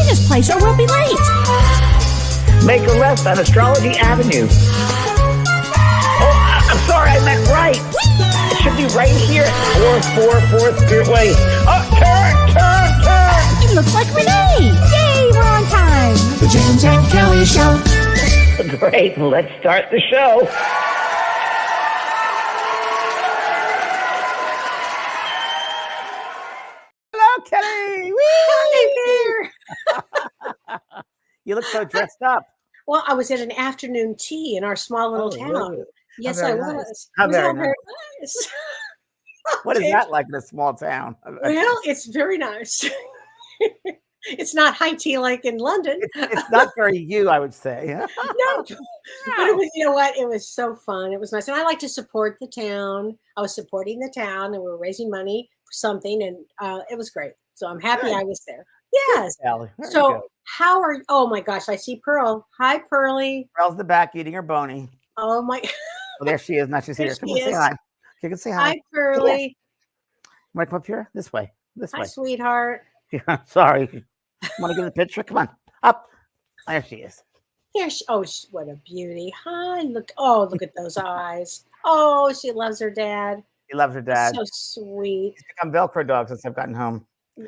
this place or we'll be late. Make a left on Astrology Avenue. Oh, I'm sorry, I meant right. It should be right here. 444 Spearway. Oh, turn. It looks like Renee. Yay, we're on time. The James and Kellee Show. Great, let's start the show. Hello, Kellee. Hi there. You look so dressed up. Well, I was at an afternoon tea in our small little town. Really? Yes, How I very was. nice. How It was very all nice. nice. What is that like in a small town? Well, it's very nice. It's not high tea like in London. It's not very you, I would say. No, but it was, you know what? It was so fun. It was nice, and I like to support the town. I was supporting the town, and we were raising money for something, and it was great. So I'm happy Good. I was there. Yes. Kellee. Very So good. how are you? Oh my gosh, I see Pearl. Hi, Pearly. Pearl's in the back eating her boni. Oh my. Oh, there she is. Now she's There here. Come she on, say is. hi. You can say hi. Hi, Pearly. Want to come up here? This way. This Hi, way. sweetheart. Yeah, sorry. Want to get a picture? Come on. Up. There she is. There she, what a beauty. Hi, look. Oh, look at those eyes. Oh, she loves her dad. She loves her dad. So sweet. She's become Velcro dog since I've gotten home.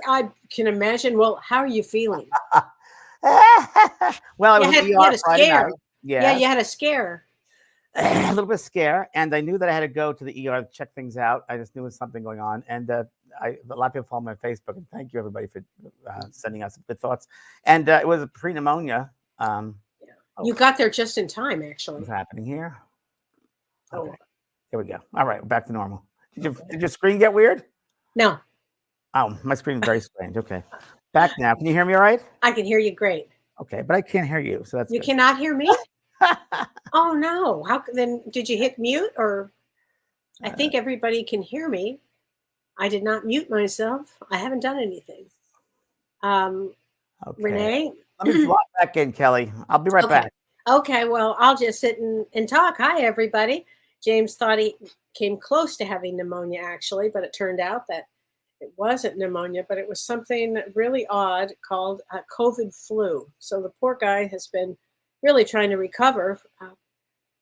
I can imagine. Well, how are you feeling? Well, it was You had a Friday scare. night. Yeah, you had a scare. A little bit scare, and I knew that I had to go to the ER to check things out. I just knew there was something going on, and a lot of people follow me on Facebook, and thank you everybody for sending us good thoughts. And it was a pre-pneumonia. You got there just in time, actually. What's happening here? Oh. Okay, here we go. All right, we're back to normal. Did your screen get weird? No, Oh, my screen is very strange. Okay, back now. Can you hear me all right? I can hear you great. Okay, but I can't hear you, so that's You good. cannot hear me? Oh no! Then? Did you hit mute or? I think everybody can hear me. I did not mute myself. I haven't done anything. Okay. Renee. Let me drop back in, Kellee. I'll be right back. Okay, well, I'll just sit and talk. Hi, everybody. James thought he came close to having pneumonia, actually, but it turned out that it wasn't pneumonia, but it was something really odd called COVID flu. So the poor guy has been really trying to recover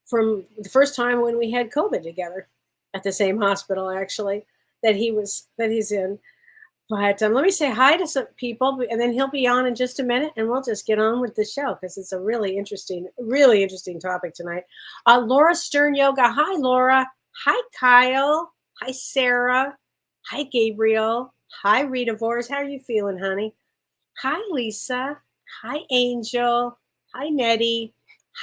from the first time when we had COVID together at the same hospital, actually, that he's in. But let me say hi to some people, and then he'll be on in just a minute, and we'll just get on with the show because it's a really interesting topic tonight. Laura Stern Yoga. Hi, Laura. Hi, Kyle. Hi, Sarah. Hi, Gabriel. Hi, Rita Vors. How are you feeling, honey? Hi, Lisa. Hi, Angel. Hi, Nettie.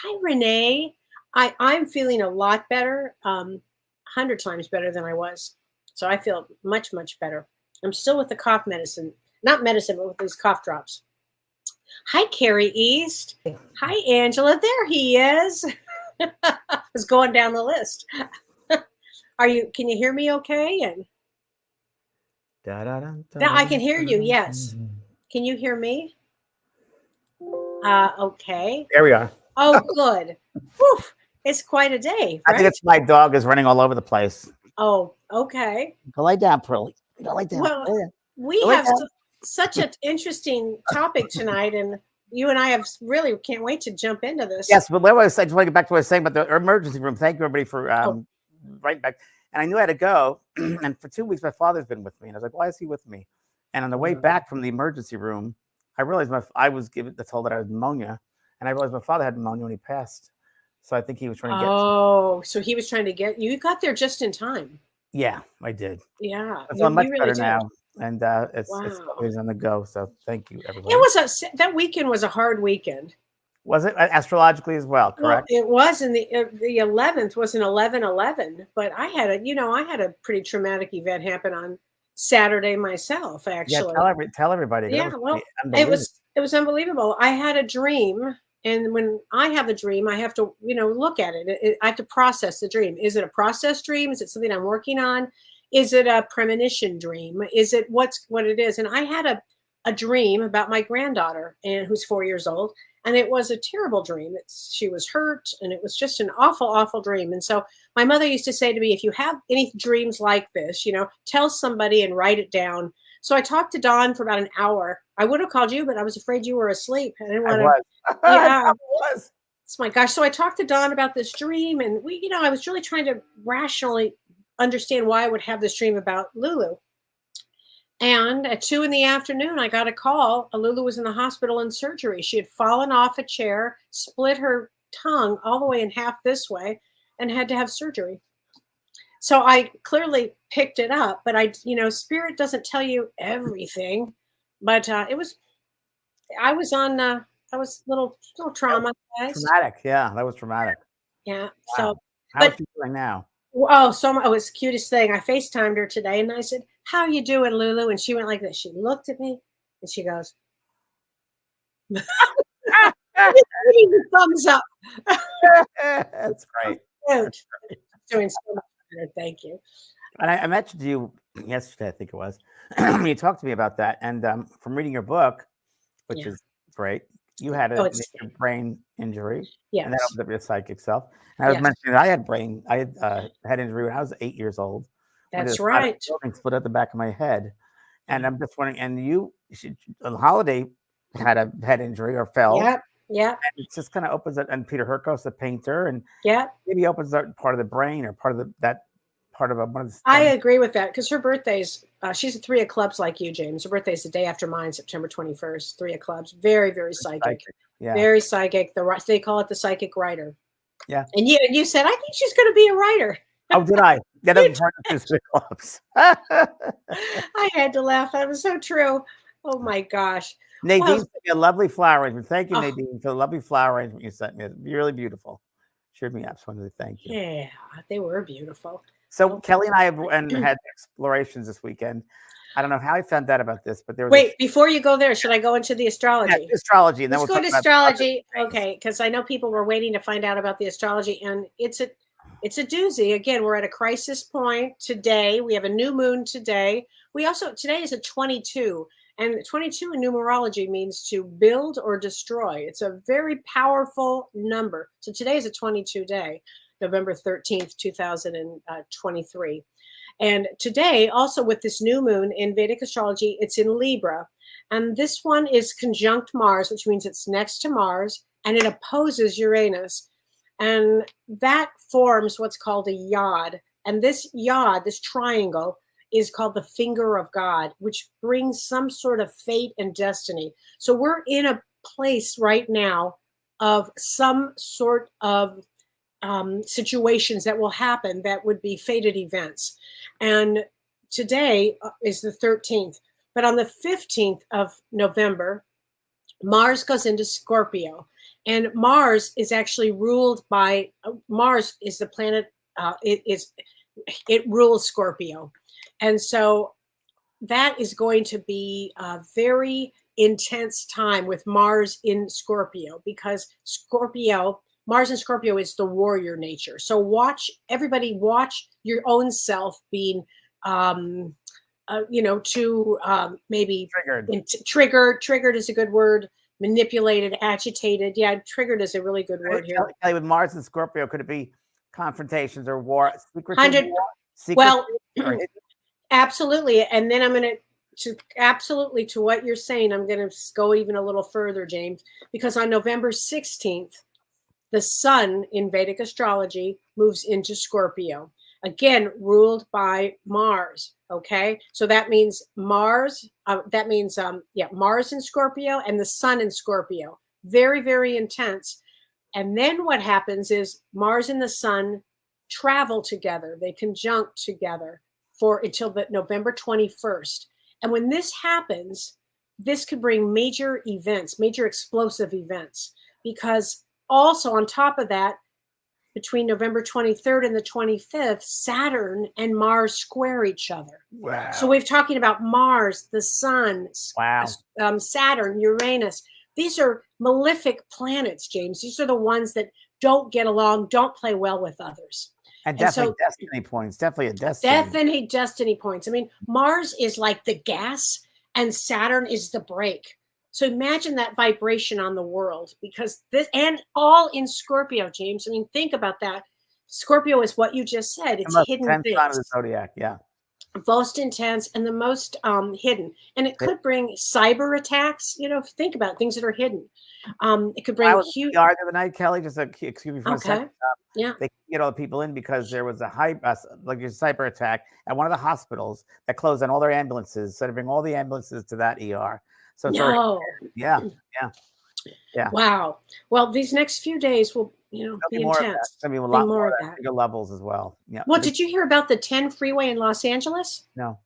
Hi, Renee. I'm feeling a lot better, 100 times better than I was. So I feel much, much better. I'm still with the cough medicine. Not medicine, but with these cough drops. Hi, Carrie East. Hi, Angela. There he is. I was going down the list. Can you hear me okay? And I can hear you, yes. Can you hear me? Okay. There we are. Oh, good. Whew. It's quite a day, I right? think it's my dog is running all over the place. Oh, okay. Go lay down, Pearly. Go lay down. Well, Go we lay have down. such an interesting topic tonight, and you and I have really can't wait to jump into this. Yes, but I just want to get back to what I was saying about the emergency room. Thank you, everybody, for writing back. And I knew I had to go. And for 2 weeks, my father's been with me. And I was like, why is he with me? And on the way back from the emergency room, I realized I was told that I had pneumonia. And I realized my father had pneumonia when he passed. So I think he was trying to get. Oh, so he was trying to get you. Got there just in time. Yeah, I did. Yeah, So I'm much really better did. now. And it's Wow. always on the go. So thank you, everybody. That weekend was a hard weekend. Was it astrologically as well? Correct. Well, it was, and the 11th was an 11/11. But I had a pretty traumatic event happen on Saturday myself. Actually, Yeah, tell everybody. Yeah, well, it was unbelievable. I had a dream, and when I have a dream, I have to look at it. I have to process the dream. Is it a process dream? Is it something I'm working on? Is it a premonition dream? Is it what it is? And I had a dream about my granddaughter, and who's 4 years old. And it was a terrible dream. She was hurt, and it was just an awful, awful dream. And so my mother used to say to me, if you have any dreams like this, tell somebody and write it down So I talked to Dawn for about an hour. I would have called you, but I was afraid you were asleep. I didn't I want to. was. I Yeah. probably was. Oh my gosh. So I talked to Dawn about this dream, and I was really trying to rationally understand why I would have this dream about Lulu. And at 2 in the afternoon, I got a call. Lulu was in the hospital in surgery. She had fallen off a chair, split her tongue all the way in half this way, and had to have surgery. So I clearly picked it up, but spirit doesn't tell you everything. But I was little That was traumatized. traumatic. Yeah, that was traumatic. Yeah. Wow. So, How is but she doing now? it was the cutest thing. I FaceTimed her today and I said, "How you doing, Lulu?" And she went like this. She looked at me and she goes, "Giving the thumbs up." That's great. Cute. Doing so much better. Thank you. And I mentioned to you yesterday, I think it was, when you talked to me about that. And from reading your book, which Yeah. is great, you had a It's major brain injury, and that yes. opened up your psychic self. And I was Yes. mentioning that I had head injury when I was 8 years old. Went to That's the side of the right. building, split out the back of my head. And I'm just wondering, and Holiday had a head injury or fell. Yep. Yep. And it just kind of opens it. And Peter Herkos, the painter, and Yep. maybe opens up part of the brain or part of that part of one of the. I agree with that because her birthday's, she's a 3 of clubs like you, James. Her birthday's the day after mine, September 21st, 3 of clubs. Very, very psychic. Yeah. Very psychic. They call it the psychic writer. Yeah. And you said, I think she's going to be a writer. Oh, did I? Yeah, that was part of the clubs. I had to laugh. That was so true. Oh my gosh. Nadine sent me a lovely flower arrangement. Thank you, Oh. Nadine, for the lovely flower arrangement you sent me. It's really beautiful. Cheered me up. So I wanted to thank you. Yeah, they were beautiful. So Kelly and I had explorations this weekend. I don't know how I found out about this, but there was Wait, before you go there, should I go into the astrology? Yeah, astrology, and then Let's we'll go talk to about astrology. Okay, because I know people were waiting to find out about the astrology, and it's a doozy. Again, we're at a crisis point today. We have a new moon today. Today is a 22, and 22 in numerology means to build or destroy. It's a very powerful number. So today is a 22 day, November 13th, 2023. And today, also with this new moon in Vedic astrology, it's in Libra. And this one is conjunct Mars, which means it's next to Mars, and it opposes Uranus. And that forms what's called a yod. And this yod, this triangle, is called the finger of God, which brings some sort of fate and destiny. So we're in a place right now of some sort of situations that will happen that would be fated events. And today is the 13th. But on the 15th of November, Mars goes into Scorpio. And Mars is actually ruled by, Mars is the planet, it rules Scorpio. And so that is going to be a very intense time with Mars in Scorpio, because Mars in Scorpio is the warrior nature. So everybody watch your own self being, maybe triggered. Triggered is a good word. Manipulated, agitated. Yeah, triggered is a really good word here. Kelly, with Mars and Scorpio, could it be confrontations or war? Absolutely. And then I'm going to what you're saying, I'm going to go even a little further, James, because on November 16th, the sun in Vedic astrology moves into Scorpio, again, ruled by Mars. Okay. So that means Mars in Scorpio and the sun in Scorpio. Very, very intense. And then what happens is Mars and the sun travel together. They conjunct together until the November 21st. And when this happens, this could bring major events, major explosive events, because also on top of that, between November 23rd and the 25th, Saturn and Mars square each other. Wow. So we're talking about Mars, the sun, wow. Saturn, Uranus. These are malefic planets, James. These are the ones that don't get along, don't play well with others. And definitely destiny points. Definitely a destiny. Definitely destiny points. I mean, Mars is like the gas and Saturn is the brake. So imagine that vibration on the world, because and all in Scorpio, James. I mean, think about that. Scorpio is what you just said. It's hidden things. Sign of the zodiac, yeah. most intense and the most hidden. And it could bring cyber attacks. Think about things that are hidden. It could I bring was huge. in the yard the other night, Kelly. Just excuse me for a Okay. second. Yeah. They couldn't get all the people in because there was a cyber attack at one of the hospitals that closed down all their ambulances. So to bring all the ambulances to that ER. So it's already, No. yeah. Wow. Well, these next few days will, There'll be more of that. intense. There'll be a Be lot more more of at that. bigger levels as well. Yeah. Well, did you hear about the 10 freeway in Los Angeles? No.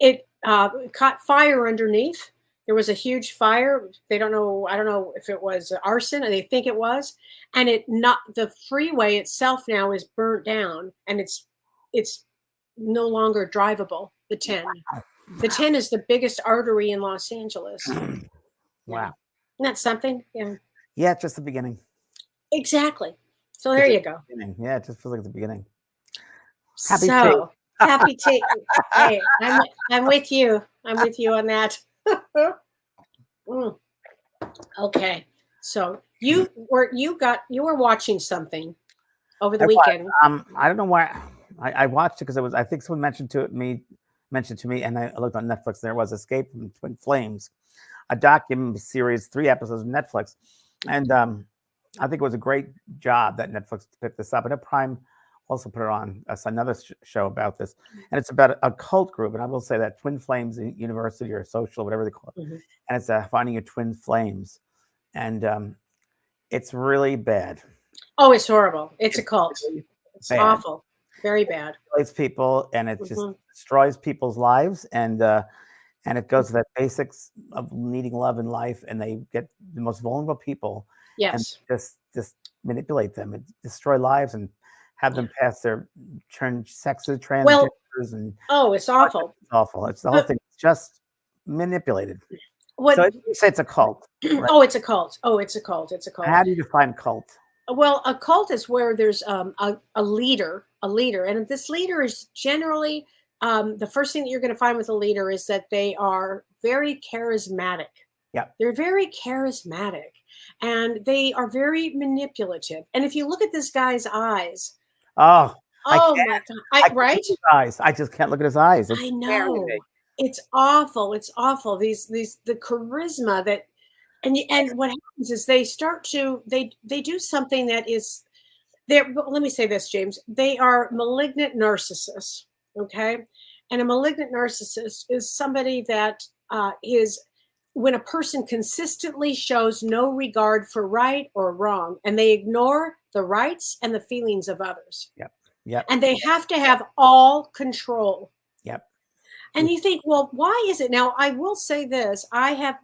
It caught fire underneath. There was a huge fire. They don't know. I don't know if it was arson, or they think it was. And the freeway itself now is burnt down, and it's no longer drivable. The 10. The 10 is the biggest artery in Los Angeles. Wow. Isn't that something? Yeah. Yeah, just the beginning. Exactly. So there you go. Yeah, it just feels like the beginning. Happy tea. Hey, I'm with you. I'm with you on that. Okay. So you were watching something over the weekend. I don't know why I watched it because I think someone mentioned to me, and I looked on Netflix. There was Escape from Twin Flames, a documentary series, 3 episodes of Netflix, and I think it was a great job that Netflix picked this up. And Prime also put it on another show about this, and it's about a cult group. And I will say that Twin Flames University or Social, whatever they call it, and it's finding your twin flames, and it's really bad. Oh, it's horrible. It's a cult. Really it's bad. Awful. Very bad. It destroys people, and it just destroys people's lives, and it goes to that basics of needing love in life, and they get the most vulnerable people, and just manipulate them and destroy lives and have them pass their sexes, transgenders, and it's awful. It's awful. It's the whole thing. It's just manipulated. So you say it's a cult. Right? Oh, it's a cult. Oh, it's a cult. It's a cult. How do you define cult? Well, a cult is where there's a leader, and this leader is generally the first thing that you're going to find with a leader is that they are very charismatic. Yeah, they're very charismatic, and they are very manipulative. And if you look at this guy's eyes, oh my God, right? I just can't look at his eyes. I know it's awful. It's awful. The charisma that. And what happens is they start to they do something that is there. Let me say this, James. They are malignant narcissists. Okay, and a malignant narcissist is somebody that is when a person consistently shows no regard for right or wrong, and they ignore the rights and the feelings of others. Yep. And they have to have all control. Yep. And you think, well, why is it? Now, I will say this: I have.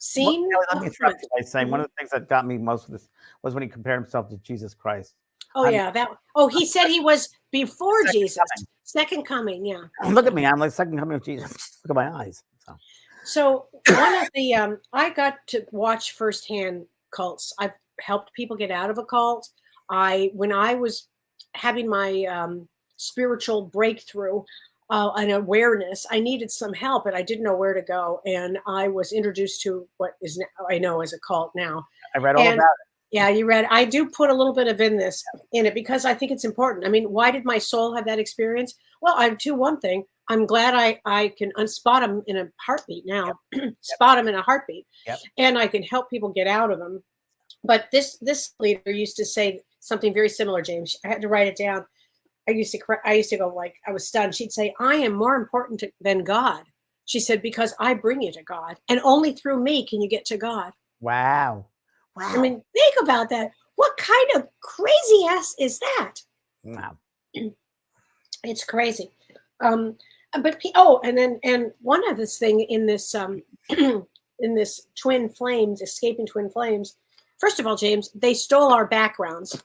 Seen. Well, let me interrupt you by saying one of the things that got me most of this was when he compared himself to Jesus Christ. He said he was before Jesus, second coming. Yeah. Look at me, I'm like second coming of Jesus. Look at my eyes. So one of the I got to watch firsthand cults. I've helped people get out of a cult. When I was having my spiritual breakthrough. An awareness. I needed some help, and I didn't know where to go. And I was introduced to what is now I know as a cult now. I read all about it. Yeah, you read. I do put a little bit of in it because I think it's important. I mean, why did my soul have that experience? Well, I do one thing. I'm glad I can unspot them in a heartbeat now. Spot them in a heartbeat, and I can help people get out of them. But this leader used to say something very similar, James. I had to write it down. I used to go like I was stunned. She'd say, "I am more important than God." She said, "Because I bring you to God, and only through me can you get to God." Wow. I mean, think about that. What kind of crazy ass is that? Wow. It's crazy. And one other thing in this in this twin flames, escaping twin flames. First of all, James, they stole our backgrounds.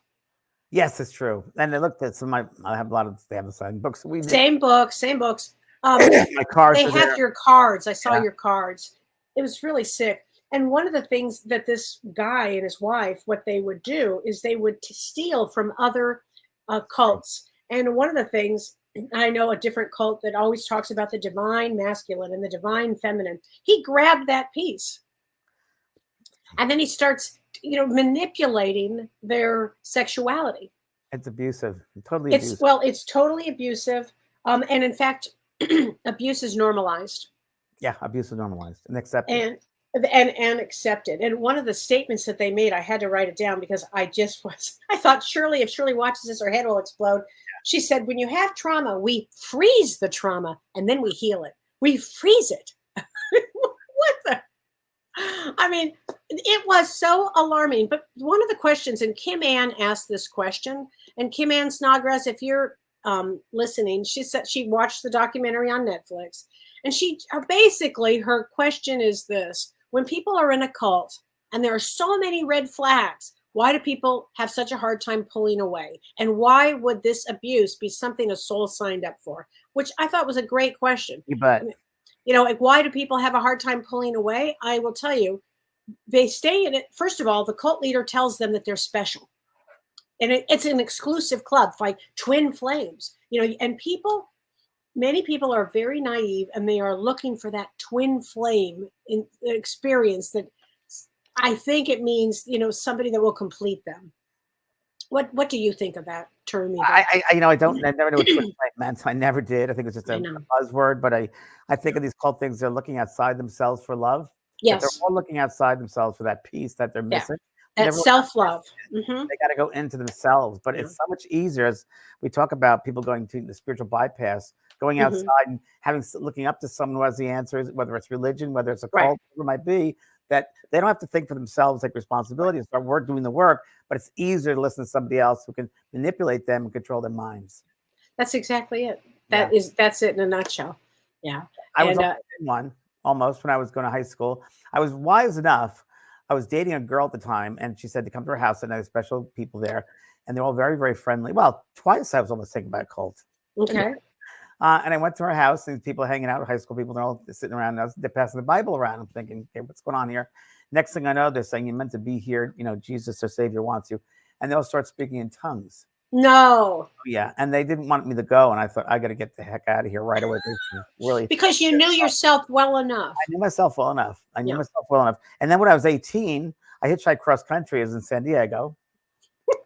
Yes, it's true. And they looked at I have a lot of they have the same books. Same books. My cards. They have your cards. I saw your cards. It was really sick. And one of the things that this guy and his wife, what they would do is they would steal from other cults. And one of the things, I know a different cult that always talks about the divine masculine and the divine feminine. He grabbed that piece. And then he starts manipulating their sexuality. It's abusive. Totally abusive. It's totally abusive. And in fact, abuse is normalized Yeah, abuse is normalized and accepted. and accepted. And one of the statements that they made, I had to write it down because I thought Shirley, if Shirley watches this, her head will explode. She said, when you have trauma, we freeze the trauma and then we heal it. We freeze it. What the? I mean, it was so alarming. But one of the questions, and Kim Ann asked this question, and Kim Ann Snodgrass, if you're listening, she said she watched the documentary on Netflix, and she basically, her question is this: when people are in a cult and there are so many red flags, why do people have such a hard time pulling away? And why would this abuse be something a soul signed up for? Which I thought was a great question. You bet. Like, why do people have a hard time pulling away? I will tell you, they stay in it. First of all, the cult leader tells them that they're special. And it's an exclusive club, like twin flames, and many people are very naive and they are looking for that twin flame in experience that I think it means, somebody that will complete them. What do you think of that term? I never knew what twin flame meant. I never did. I think it's just a buzzword, but I think of these cult things, they're looking outside themselves for love. Yes. They're all looking outside themselves for that peace that they're missing. That self-love. Mm-hmm. They got to go into themselves, but it's so much easier as we talk about people going to the spiritual bypass, going outside and looking up to someone who has the answers, whether it's religion, whether it's a cult, whatever it might be, that they don't have to think for themselves, take responsibility and start doing the work, but it's easier to listen to somebody else who can manipulate them and control their minds. That's exactly it. That's it in a nutshell. Yeah. I was one almost when I was going to high school. I was wise enough. I was dating a girl at the time, and she said to come to her house, and I had special people there, and they're all very, very friendly. Well, twice I was almost thinking about a cult. Okay. And I went to her house, and these people hanging out, high school people, they're all sitting around, and they're passing the Bible around. I'm thinking, okay, what's going on here? Next thing I know, they're saying, you're meant to be here. Jesus, our Savior, wants you. And they'll start speaking in tongues. No. Yeah. And they didn't want me to go. And I thought, I got to get the heck out of here right away. Really. Because you knew yourself well enough. I knew myself well enough. And then when I was 18, I hitchhiked cross country. I was in San Diego.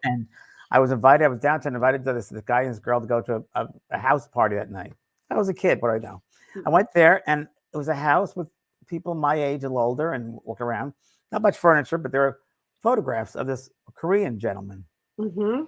And I was downtown, invited to this guy and his girl to go to a house party that night. I was a kid, what do I know? I went there, and it was a house with people my age, a little older, and walk around. Not much furniture, but there were photographs of this Korean gentleman. Mm-hmm.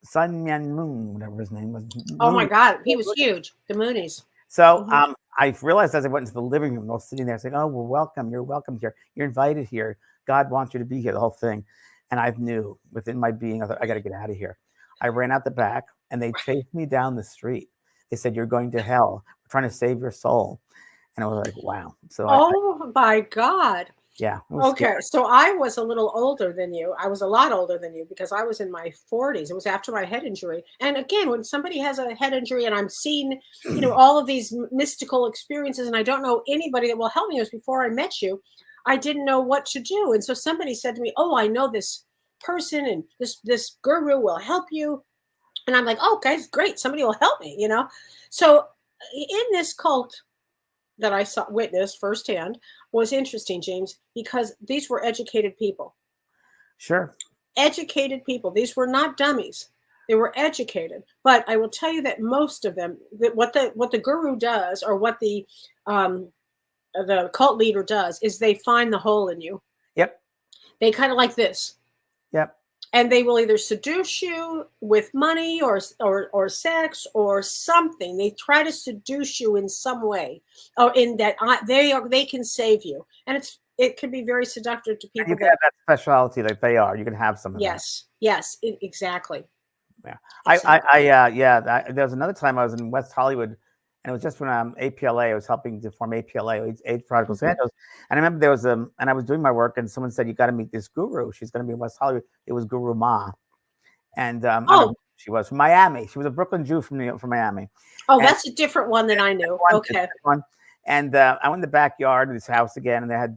Sun Myung Moon, whatever his name was. Oh my God, he was huge. The Moonies. So I realized as I went into the living room, I was sitting there saying, "Oh, we're welcome. You're welcome here. You're invited here. God wants you to be here." The whole thing, and I knew within my being, I thought, I got to get out of here. I ran out the back, and they chased me down the street. They said, "You're going to hell. We're trying to save your soul." And I was like, "Wow!" So my God. Yeah. Okay. Scary. So I was a little older than you. I was a lot older than you because I was in my 40s. It was after my head injury. And again, when somebody has a head injury and I'm seeing, all of these mystical experiences and I don't know anybody that will help me, it was before I met you, I didn't know what to do. And so somebody said to me, "Oh, I know this person and this guru will help you." And I'm like, "Oh, guys, great. Somebody will help me, So in this cult that I witnessed firsthand was interesting, James, because these were educated people. Sure. Educated people. These were not dummies. They were educated. But I will tell you that most of them, what the guru does, or what the cult leader does, is they find the hole in you. Yep. They kind of like this. Yep. And they will either seduce you with money or sex or something. They try to seduce you in some way, or in that they can save you, and it can be very seductive to people. You can have that speciality like they are. You can have some of that. Yes, exactly. Yeah, exactly. There was another time I was in West Hollywood, and it was just when APLA. I was helping to form APLA, Age Prodigal Santos. And I remember there was and I was doing my work, and someone said, "You got to meet this guru. She's going to be in West Hollywood." It was Guru Ma, and she was from Miami. She was a Brooklyn Jew from Miami. Oh, that's a different one than I knew. Okay. And I went in the backyard of this house again, and they had,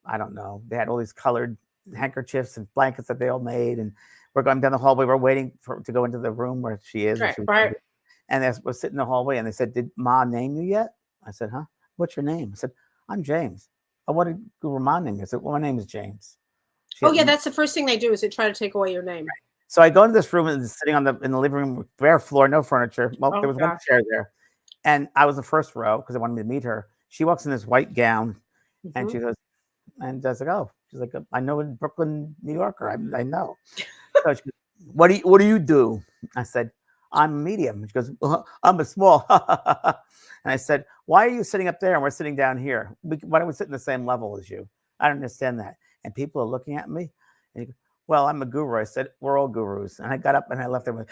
I don't know, they had all these colored handkerchiefs and blankets that they all made, and we're going down the hallway. We're waiting to go into the room where she is. Right. And we're sitting in the hallway, and they said, "Did Ma name you yet?" I said, "Huh? What's your name?" I said, "I'm James." "Oh, what did Guru Ma name you?" I said, "Well, my name is James." That's the first thing they do is they try to take away your name. Right. So I go into this room and sitting in the living room, bare floor, no furniture. Well, there was one chair there, And I was the first row because I wanted to meet her. She walks in this white gown, and Mhm. she goes, and I was like, oh, she's like, I know in Brooklyn, New Yorker. I know. So she goes, what do you do? I said, I'm a medium. She goes, I'm a small. And I said, why are you sitting up there and we're sitting down here? Why don't we sit in the same level as you? I don't understand that. And people are looking at me. And well, I'm a guru. I said, we're all gurus. And I got up and I left them with,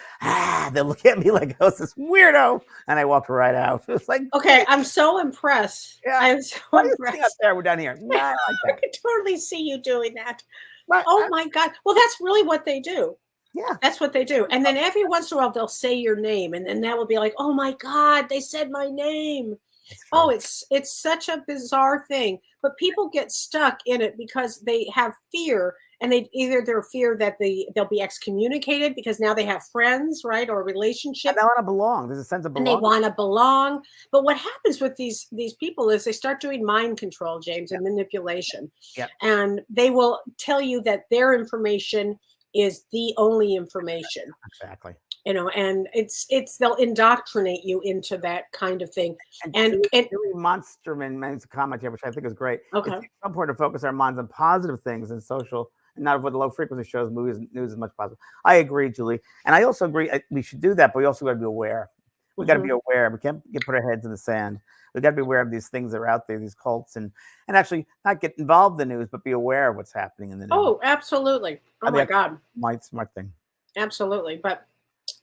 they're looking at me like I was this weirdo. And I walked right out. It was like, Okay, I'm so impressed. yeah, I'm so why are you sitting up impressed. there? We're down here. No, I like I that. could totally see you doing that. But, Oh my God. Well, that's really what they do. yeah. That's what they do. And then every once in a while they'll say your name, and then that will be like, oh my God, they said my name. It's Oh, true. it's such a bizarre thing. But people get stuck in it because they have fear, and they're fear that they'll be excommunicated because now they have friends, right, or a relationship, And I want to belong. There's a sense of and they belonging. want to belong. But what happens with these people is they start doing mind control, James, and manipulation. Yeah, And they will tell you that their information is the only information, exactly. and it's they'll indoctrinate you into that kind of thing. And And Julie Monsterman makes a comment here, which I think is great. okay. It's important to focus our minds on positive things and social, and not with low frequency shows, movies, news is much positive. I agree, Julie, and I also agree we should do that, but we also got to be aware. We got to be aware. We can't put our heads in the sand. We got to be aware of these things that are out there, these cults, and actually not get involved in the news, but be aware of what's happening in the news. Oh, absolutely. Oh my God. Smart thing. Absolutely. But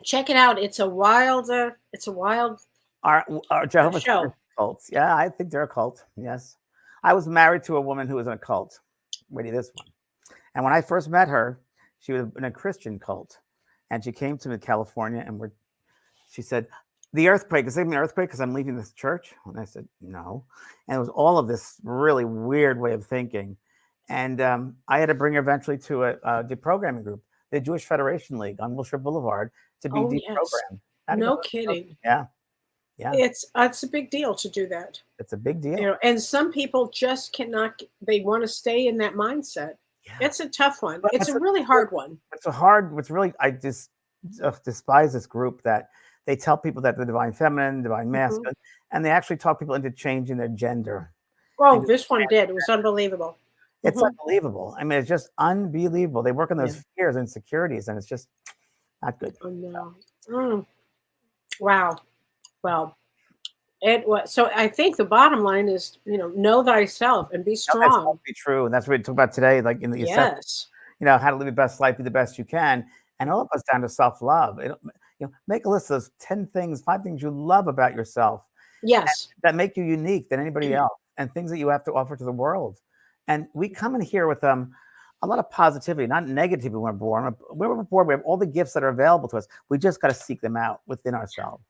check it out. It's a wild Our Jehovah's show. Witness cults. Yeah, I think they're a cult. Yes. I was married to a woman who was in a cult. Ready this one. And when I first met her, she was in a Christian cult. And she came to me, California, and she said, the earthquake, is it an earthquake because I'm leaving this church? And I said, no. And it was all of this really weird way of thinking. And I had to bring her eventually to a deprogramming group, the Jewish Federation League on Wilshire Boulevard, to be Oh yes. deprogrammed. No kidding. Yeah. Yeah. It's a big deal to do that. It's a big deal. And some people just cannot, they want to stay in that mindset. Yeah. It's a tough one. But It's a really hard one. It's really, I just despise this group that they tell people that the divine feminine, divine masculine, and they actually talk people into changing their gender. Oh, this one did. It was unbelievable. It's unbelievable. I mean, it's just unbelievable. They work on those fears and insecurities, and it's just not good. Oh no. Wow. Well, it was. So I think the bottom line is, know thyself and be strong. Be true, and that's what we talk about today. Like in the Yes. how to live your best life, be the best you can, and all of us down to self-love. Make a list of those 10 things, 5 things you love about yourself. Yes. That make you unique than anybody else, and things that you have to offer to the world. And we come in here with a lot of positivity, not negativity when we're born. When we're born, we have all the gifts that are available to us. We just got to seek them out within ourselves.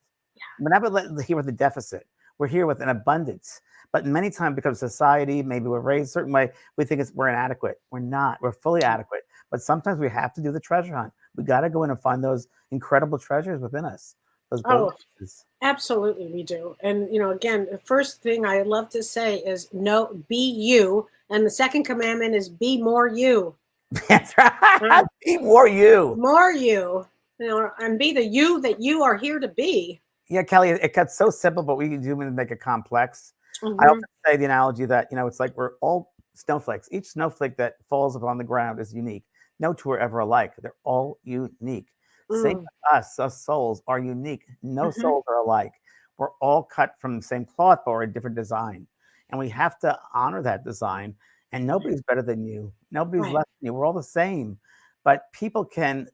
We're not here with a deficit. We're here with an abundance. But many times, because society, maybe we're raised a certain way, we think we're inadequate. We're not. We're fully adequate. But sometimes we have to do the treasure hunt. We got to go in and find those incredible treasures within us. Those gold pieces. Absolutely, we do. And again, the first thing I love to say is be you, and the second commandment is be more you. That's right. Be more you. More you. And be the you that you are here to be. Yeah, Kelly, it gets so simple, but we humans make it complex. Mm-hmm. I often say the analogy that, it's like we're all snowflakes. Each snowflake that falls upon the ground is unique. No two are ever alike. They're all unique. Same with us souls are unique. No souls are alike. We're all cut from the same cloth, but we're a different design. And we have to honor that design. And nobody's better than you. Nobody's less than you. We're all the same. But people can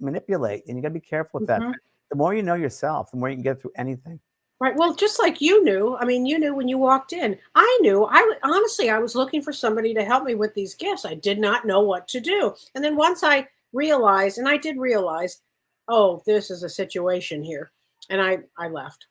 manipulate, and you got to be careful with that. The more you know yourself, the more you can get through anything. Right. Well, just like you knew. I mean, you knew when you walked in. I knew. Honestly, I was looking for somebody to help me with these gifts. I did not know what to do. And then once I realized, and I did realize, oh, this is a situation here, and I left.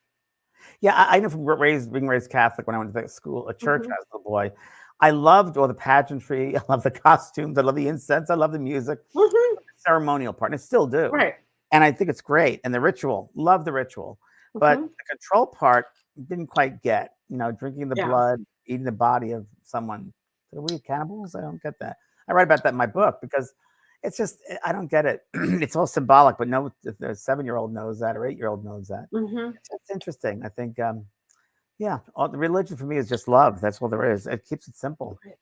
Yeah, I know from being raised Catholic when I went to school, a church as a little boy. I loved all the pageantry. I love the costumes. I love the incense. I love the music. The ceremonial part, and I still do. Right. And I think it's great. And the ritual, love the ritual. But the control part didn't quite get, drinking the blood, eating the body of someone. Are we cannibals? I don't get that. I write about that in my book because It's just I don't get it. It's all symbolic, but no, the 7-year-old knows that or 8-year-old knows that. Hmm. It's interesting. I think, yeah, all the religion for me is just love. That's all there is. It keeps it simple. You know.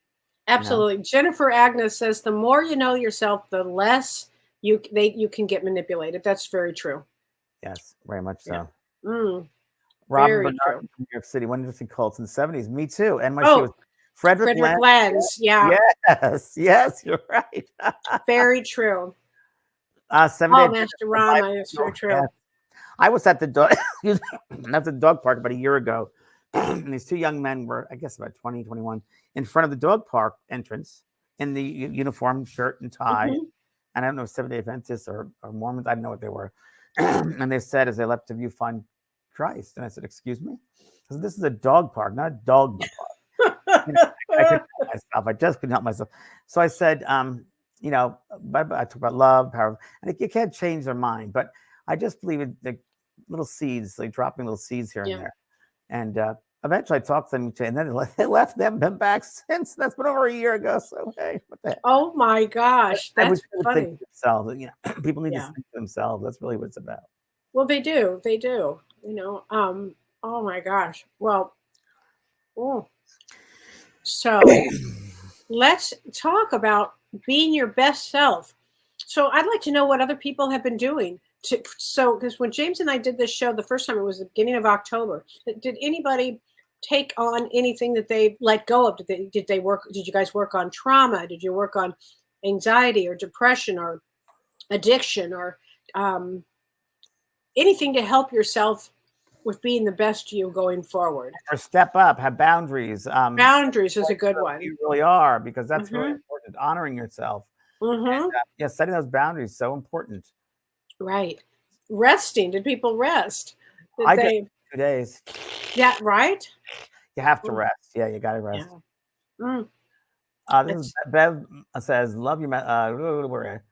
Absolutely. Jennifer Agnes says the more you know yourself, the less you can get manipulated. That's very true. Yes, very much Yeah. so. Mm, Robin very Bernard true. from New York City, one interesting cults in the 70s. Me too. NYC was Oh, Frederick Frederick Lenz. Lenz. Yeah, Yes, yes, you're right. very true. Seven Oh, Day Master Adventist, the Rama is very Bible. Yes. true. I was at the dog, excuse me, at the dog park about a year ago. And these two young men were, I guess, about 20, 21, in front of the dog park entrance in the uniform, shirt and tie. Hmm. And I don't know if Seventh Day Adventists or Mormons. I didn't know what they were. And they said, as they left, "Have you find Christ?" And I said, "Excuse me?" I said, "This is a dog park, not a dogma park." You know, I couldn't help myself. I just couldn't help myself. So I said, I talk about love, power, and you can't change their mind. But I just believe in the little seeds, like dropping little seeds here and Yeah. there. And eventually I talked to them, and then they left them, been back since. That's been over a year ago. So, hey, what the heck? Oh my gosh, I wish that's they would think funny. for themselves. People need to Yeah. think for themselves. That's really what it's about. Well, they do. They do. Oh my gosh. Well, oh. So let's talk about being your best self. So I'd like to know what other people have been doing. Because when James and I did this show the first time, it was the beginning of October. Did anybody take on anything that they let go of? Did they work? Did you guys work on trauma? Did you work on anxiety or depression or addiction or um, anything to help yourself with being the best you going forward? Or step up, have boundaries. Boundaries is a good Who one. you really are, because that's really Hmm. important. Honoring yourself. Hmm. Yeah, setting those boundaries is so important. Right. Resting. Did people rest? Did I did they? 2 days. Yeah. Right. You have to Mm, rest. Yeah, you got to rest. yeah. Mm, This is that's Bev says, "Love your where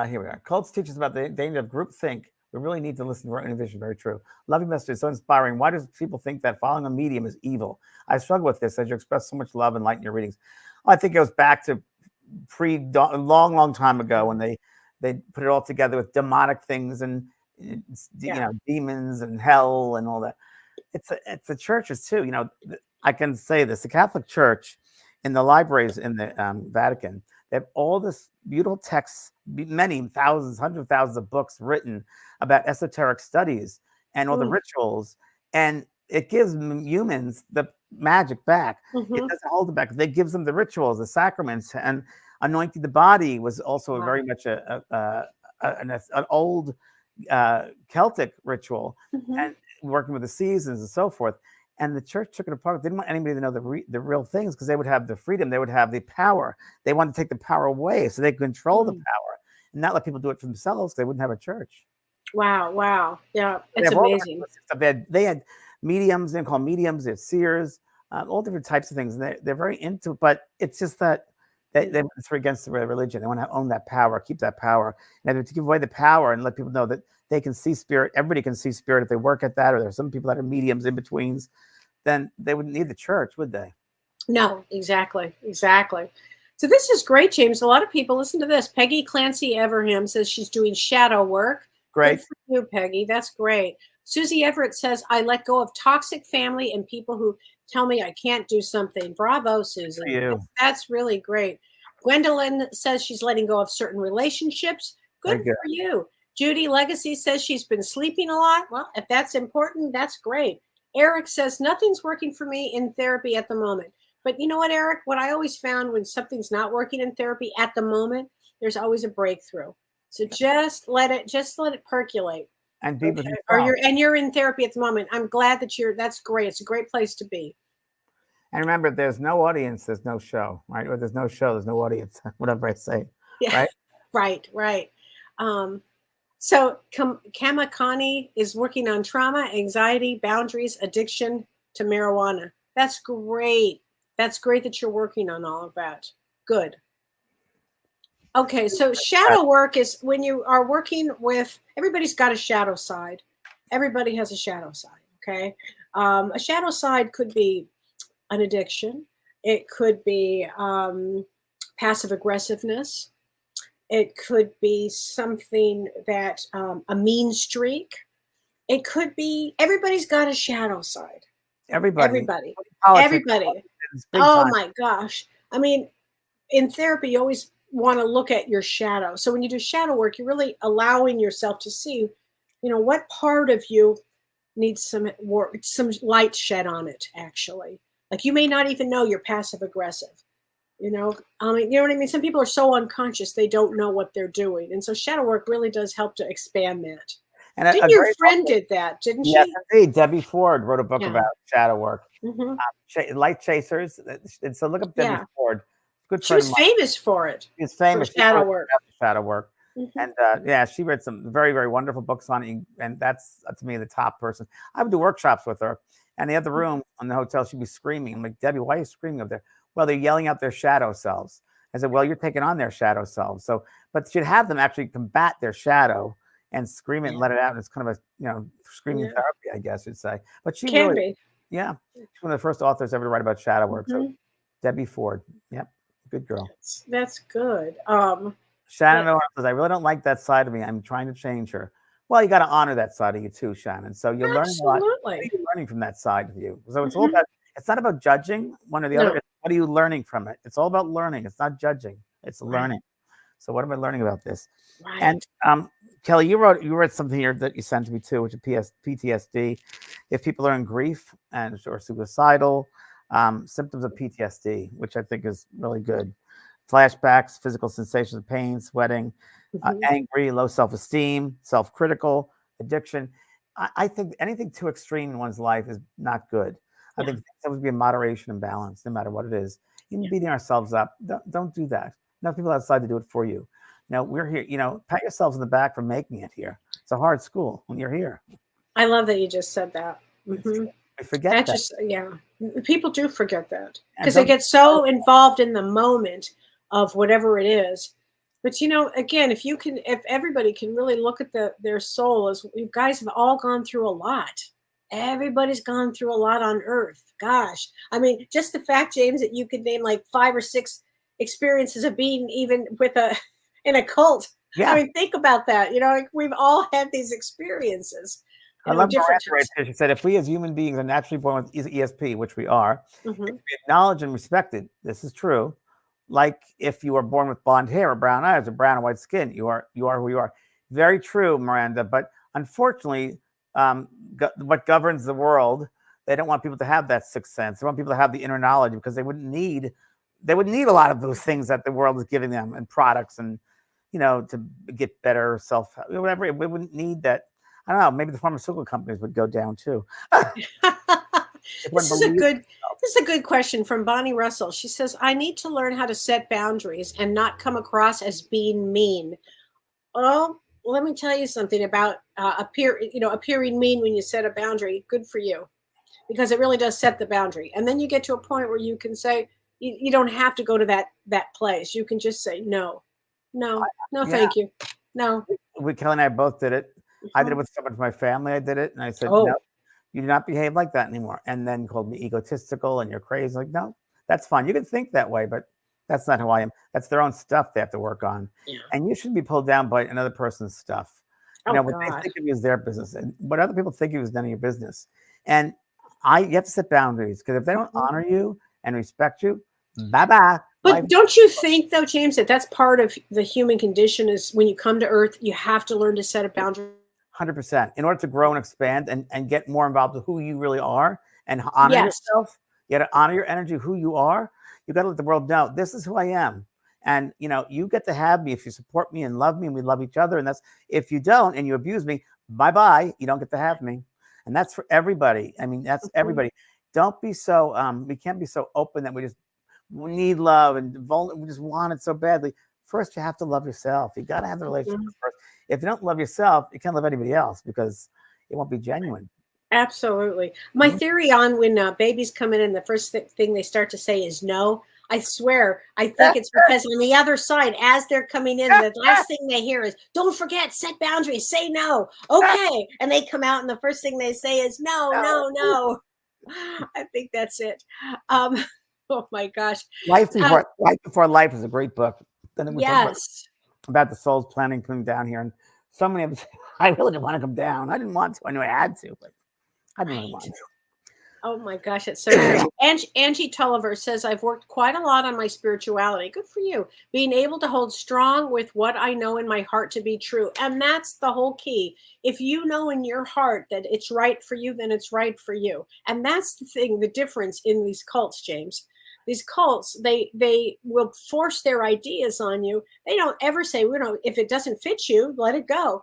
here we are. Cults teach us about the danger of groupthink. We really need to listen to our own vision." Very true. Love your message is so inspiring. Why do people think that following a medium is evil? I struggle with this as you express so much love and light in your readings. I think it goes back to long time ago when they put it all together with demonic things and yeah. demons and hell and all that. It's the churches too. I can say this: the Catholic Church, in the libraries in the Vatican, they have all this beautiful texts, many thousands, hundreds of thousands of books written about esoteric studies and all the Mm, rituals, and it gives humans the magic back. It mhm. doesn't hold it back. It gives them the rituals, the sacraments, and anointing the body was also a Wow. very much an old Celtic ritual, Mhm. and working with the seasons and so forth. And the church took it apart. They didn't want anybody to know the real things because they would have the freedom, they would have the power. They wanted to take the power away so they could control the Mm. power and not let people do it for themselves. They wouldn't have a church. Wow. Wow. Yeah. They It's have all the amazing. ritualistic stuff. They had mediums, they call mediums, they have seers, all different types of things. And they're very into it, but it's just that it's against the religion. They want to own that power, keep that power. And to give away the power and let people know that they can see spirit, everybody can see spirit if they work at that, or there's some people that are mediums in betweens, then they wouldn't need the church, would they? No, exactly. Exactly. So this is great, James. A lot of people listen to this. Peggy Clancy Everham says she's doing shadow work. Good Great. for you, Peggy. That's great. Susie Everett says, I let go of toxic family and people who tell me I can't do something. Bravo, Susie. For you. That's really great. Gwendolyn says she's letting go of certain relationships. Good Very good. for you. Judy Legacy says she's been sleeping a lot. Well, if that's important, that's great. Eric says nothing's working for me in therapy at the moment. But you know what, Eric? What I always found when something's not working in therapy at the moment, there's always a breakthrough. So just let it percolate. And be with Okay. Or yourself. you're in therapy at the moment. I'm glad that that's great. It's a great place to be. And remember, there's no audience, there's no show, right? Or there's no show, there's no audience, whatever I say, Yeah. right? Right, right. So Kamakani is working on trauma, anxiety, boundaries, addiction to marijuana. That's great. That's great that you're working on all of that. Good. Okay, so shadow work is when you are working with everybody's got a shadow side. Everybody has a shadow side. Okay, a shadow side could be an addiction. It could be passive aggressiveness. It could be something that a mean streak. It could be everybody's got a shadow side. Everybody, Everybody. politics, Everybody. it's big Oh time. my gosh. I mean, in therapy, you always want to look at your shadow. So when you do shadow work, you're really allowing yourself to see, what part of you needs some work, some light shed on it, actually. Like you may not even know you're passive aggressive. You know what I mean? Some people are so unconscious, they don't know what they're doing. And so shadow work really does help to expand that. And Didn't a your great friend book, did that, didn't yes, she? indeed. Debbie Ford wrote a book Yeah. about shadow work. Hmm. Light Chasers. And so look up Debbie Yeah. Ford. Good She friend of was mine. famous for it, She's for famous. She shadow wrote work. about the shadow work. Hmm. And yeah, she read some very, very wonderful books on it. And that's, to me, the top person. I would do workshops with her. And the other room in the hotel, she'd be screaming. I'm like, Debbie, why are you screaming up there? Well, they're yelling out their shadow selves. I said, well, you're taking on their shadow selves. So, but she'd have them actually combat their shadow and scream it and let it out. And it's kind of a, screaming Yeah. therapy, I guess you'd say. But she Can really, be. yeah, she's one of the first authors ever to write about shadow work. So Mhm. Debbie Ford, yep, good girl. That's good. Shannon But says, I really don't like that side of me. I'm trying to change her. Well, you got to honor that side of you too, Shannon. So you're learning a lot. What are absolutely. you learning from that side of you? So it's all Mhm. about, it's not about judging one or the other. No. It's what are you learning from it? It's all about learning. It's not judging. It's Right. learning. So what am I learning about this? And Right. Kelly, you wrote something here that you sent to me too, which is PTSD. If people are in grief and or suicidal, symptoms of PTSD, which I think is really good. Flashbacks, physical sensations of pain, sweating, Mhm. angry, low self-esteem, self-critical, addiction. I think anything too extreme in one's life is not good. I Yeah. think there would be a moderation and balance, no matter what it is. Even beating ourselves up, don't do that. No people outside to do it for you. We're here. Pat yourselves on the back for making it here. It's a hard school when you're here. I love that you just said that. It's, Hmm. I forget That that. just, yeah. People do forget that And because they don't get so involved in the moment of whatever it is. But again, if everybody can really look at their soul, as you guys have all gone through a lot. Everybody's gone through a lot on Earth. Gosh, I mean, just the fact, James, that you could name like 5 or 6 experiences of being even with in a cult. I yeah. mean, think about that. Like we've all had these experiences. I love Different Miranda right types. there. She said, if we as human beings are naturally born with ESP, which we are, if Hmm. we acknowledge and respect it, this is true. Like if you were born with blonde hair or brown eyes or brown or white skin, you are who you are. Very true, Miranda. But unfortunately, what governs the world, they don't want people to have that sixth sense. They want people to have the inner knowledge because they wouldn't need a lot of those things that the world is giving them and products and to get better whatever. We wouldn't need that. I don't know. Maybe the pharmaceutical companies would go down too. This is a good question from Bonnie Russell. She says, I need to learn how to set boundaries and not come across as being mean. Oh, let me tell you something about appearing mean when you set a boundary. Good for you, because it really does set the boundary. And then you get to a point where you can say, you don't have to go to that place. You can just say, no, no, no, Yeah, thank you. No. Kelly and I both did it. I did it Mhm. with someone from my family. I did it, and I said, no, Oh, you do not behave like that anymore. And then called me egotistical and you're crazy. Like, no, that's fine. You can think that way, but that's not who I am. That's their own stuff they have to work on. yeah. And you shouldn't be pulled down by another person's stuff. Oh, What they God. think of you is their business, and what other people think of you is none of your business. And you have to set boundaries because if they don't Mhm. honor you and respect you, bye bye. But don't you think, though, James, that that's part of the human condition is when you come to Earth, you have to learn to set a boundary? 100%. In order to grow and expand and get more involved with who you really are and honor Yes. yourself, you got to honor your energy, who you are. You got to let the world know this is who I am. And you get to have me if you support me and love me and we love each other. And that's if you don't and you abuse me, bye bye. You don't get to have me. And that's for everybody. I mean, that's Mhm. everybody. Don't be so we can't be so open that we need love and we just want it so badly. First, you have to love yourself. You got to have the relationship Mhm. first. If you don't love yourself, you can't love anybody else because it won't be genuine. Absolutely. My Mhm. theory on when babies come in and the first thing they start to say is no, I swear, I think it's because on the other side, as they're coming in, the last thing they hear is, don't forget, set boundaries, say no. Okay. And they come out and the first thing they say is no, No. no, no. I think that's it. Um, Oh my gosh. Life Before Life is a great book. Then we talk Yes. about the soul's planning coming down here, and so many of us. I really didn't want to come down. I didn't want to. I knew I had to, but I didn't really want to. Oh my gosh, it's so true. Angie Tulliver says, I've worked quite a lot on my spirituality. Good for you. Being able to hold strong with what I know in my heart to be true. And that's the whole key. If you know in your heart that it's right for you, then it's right for you. And that's the thing, the difference in these cults, James. These cults, they will force their ideas on you. They don't ever say, if it doesn't fit you, let it go.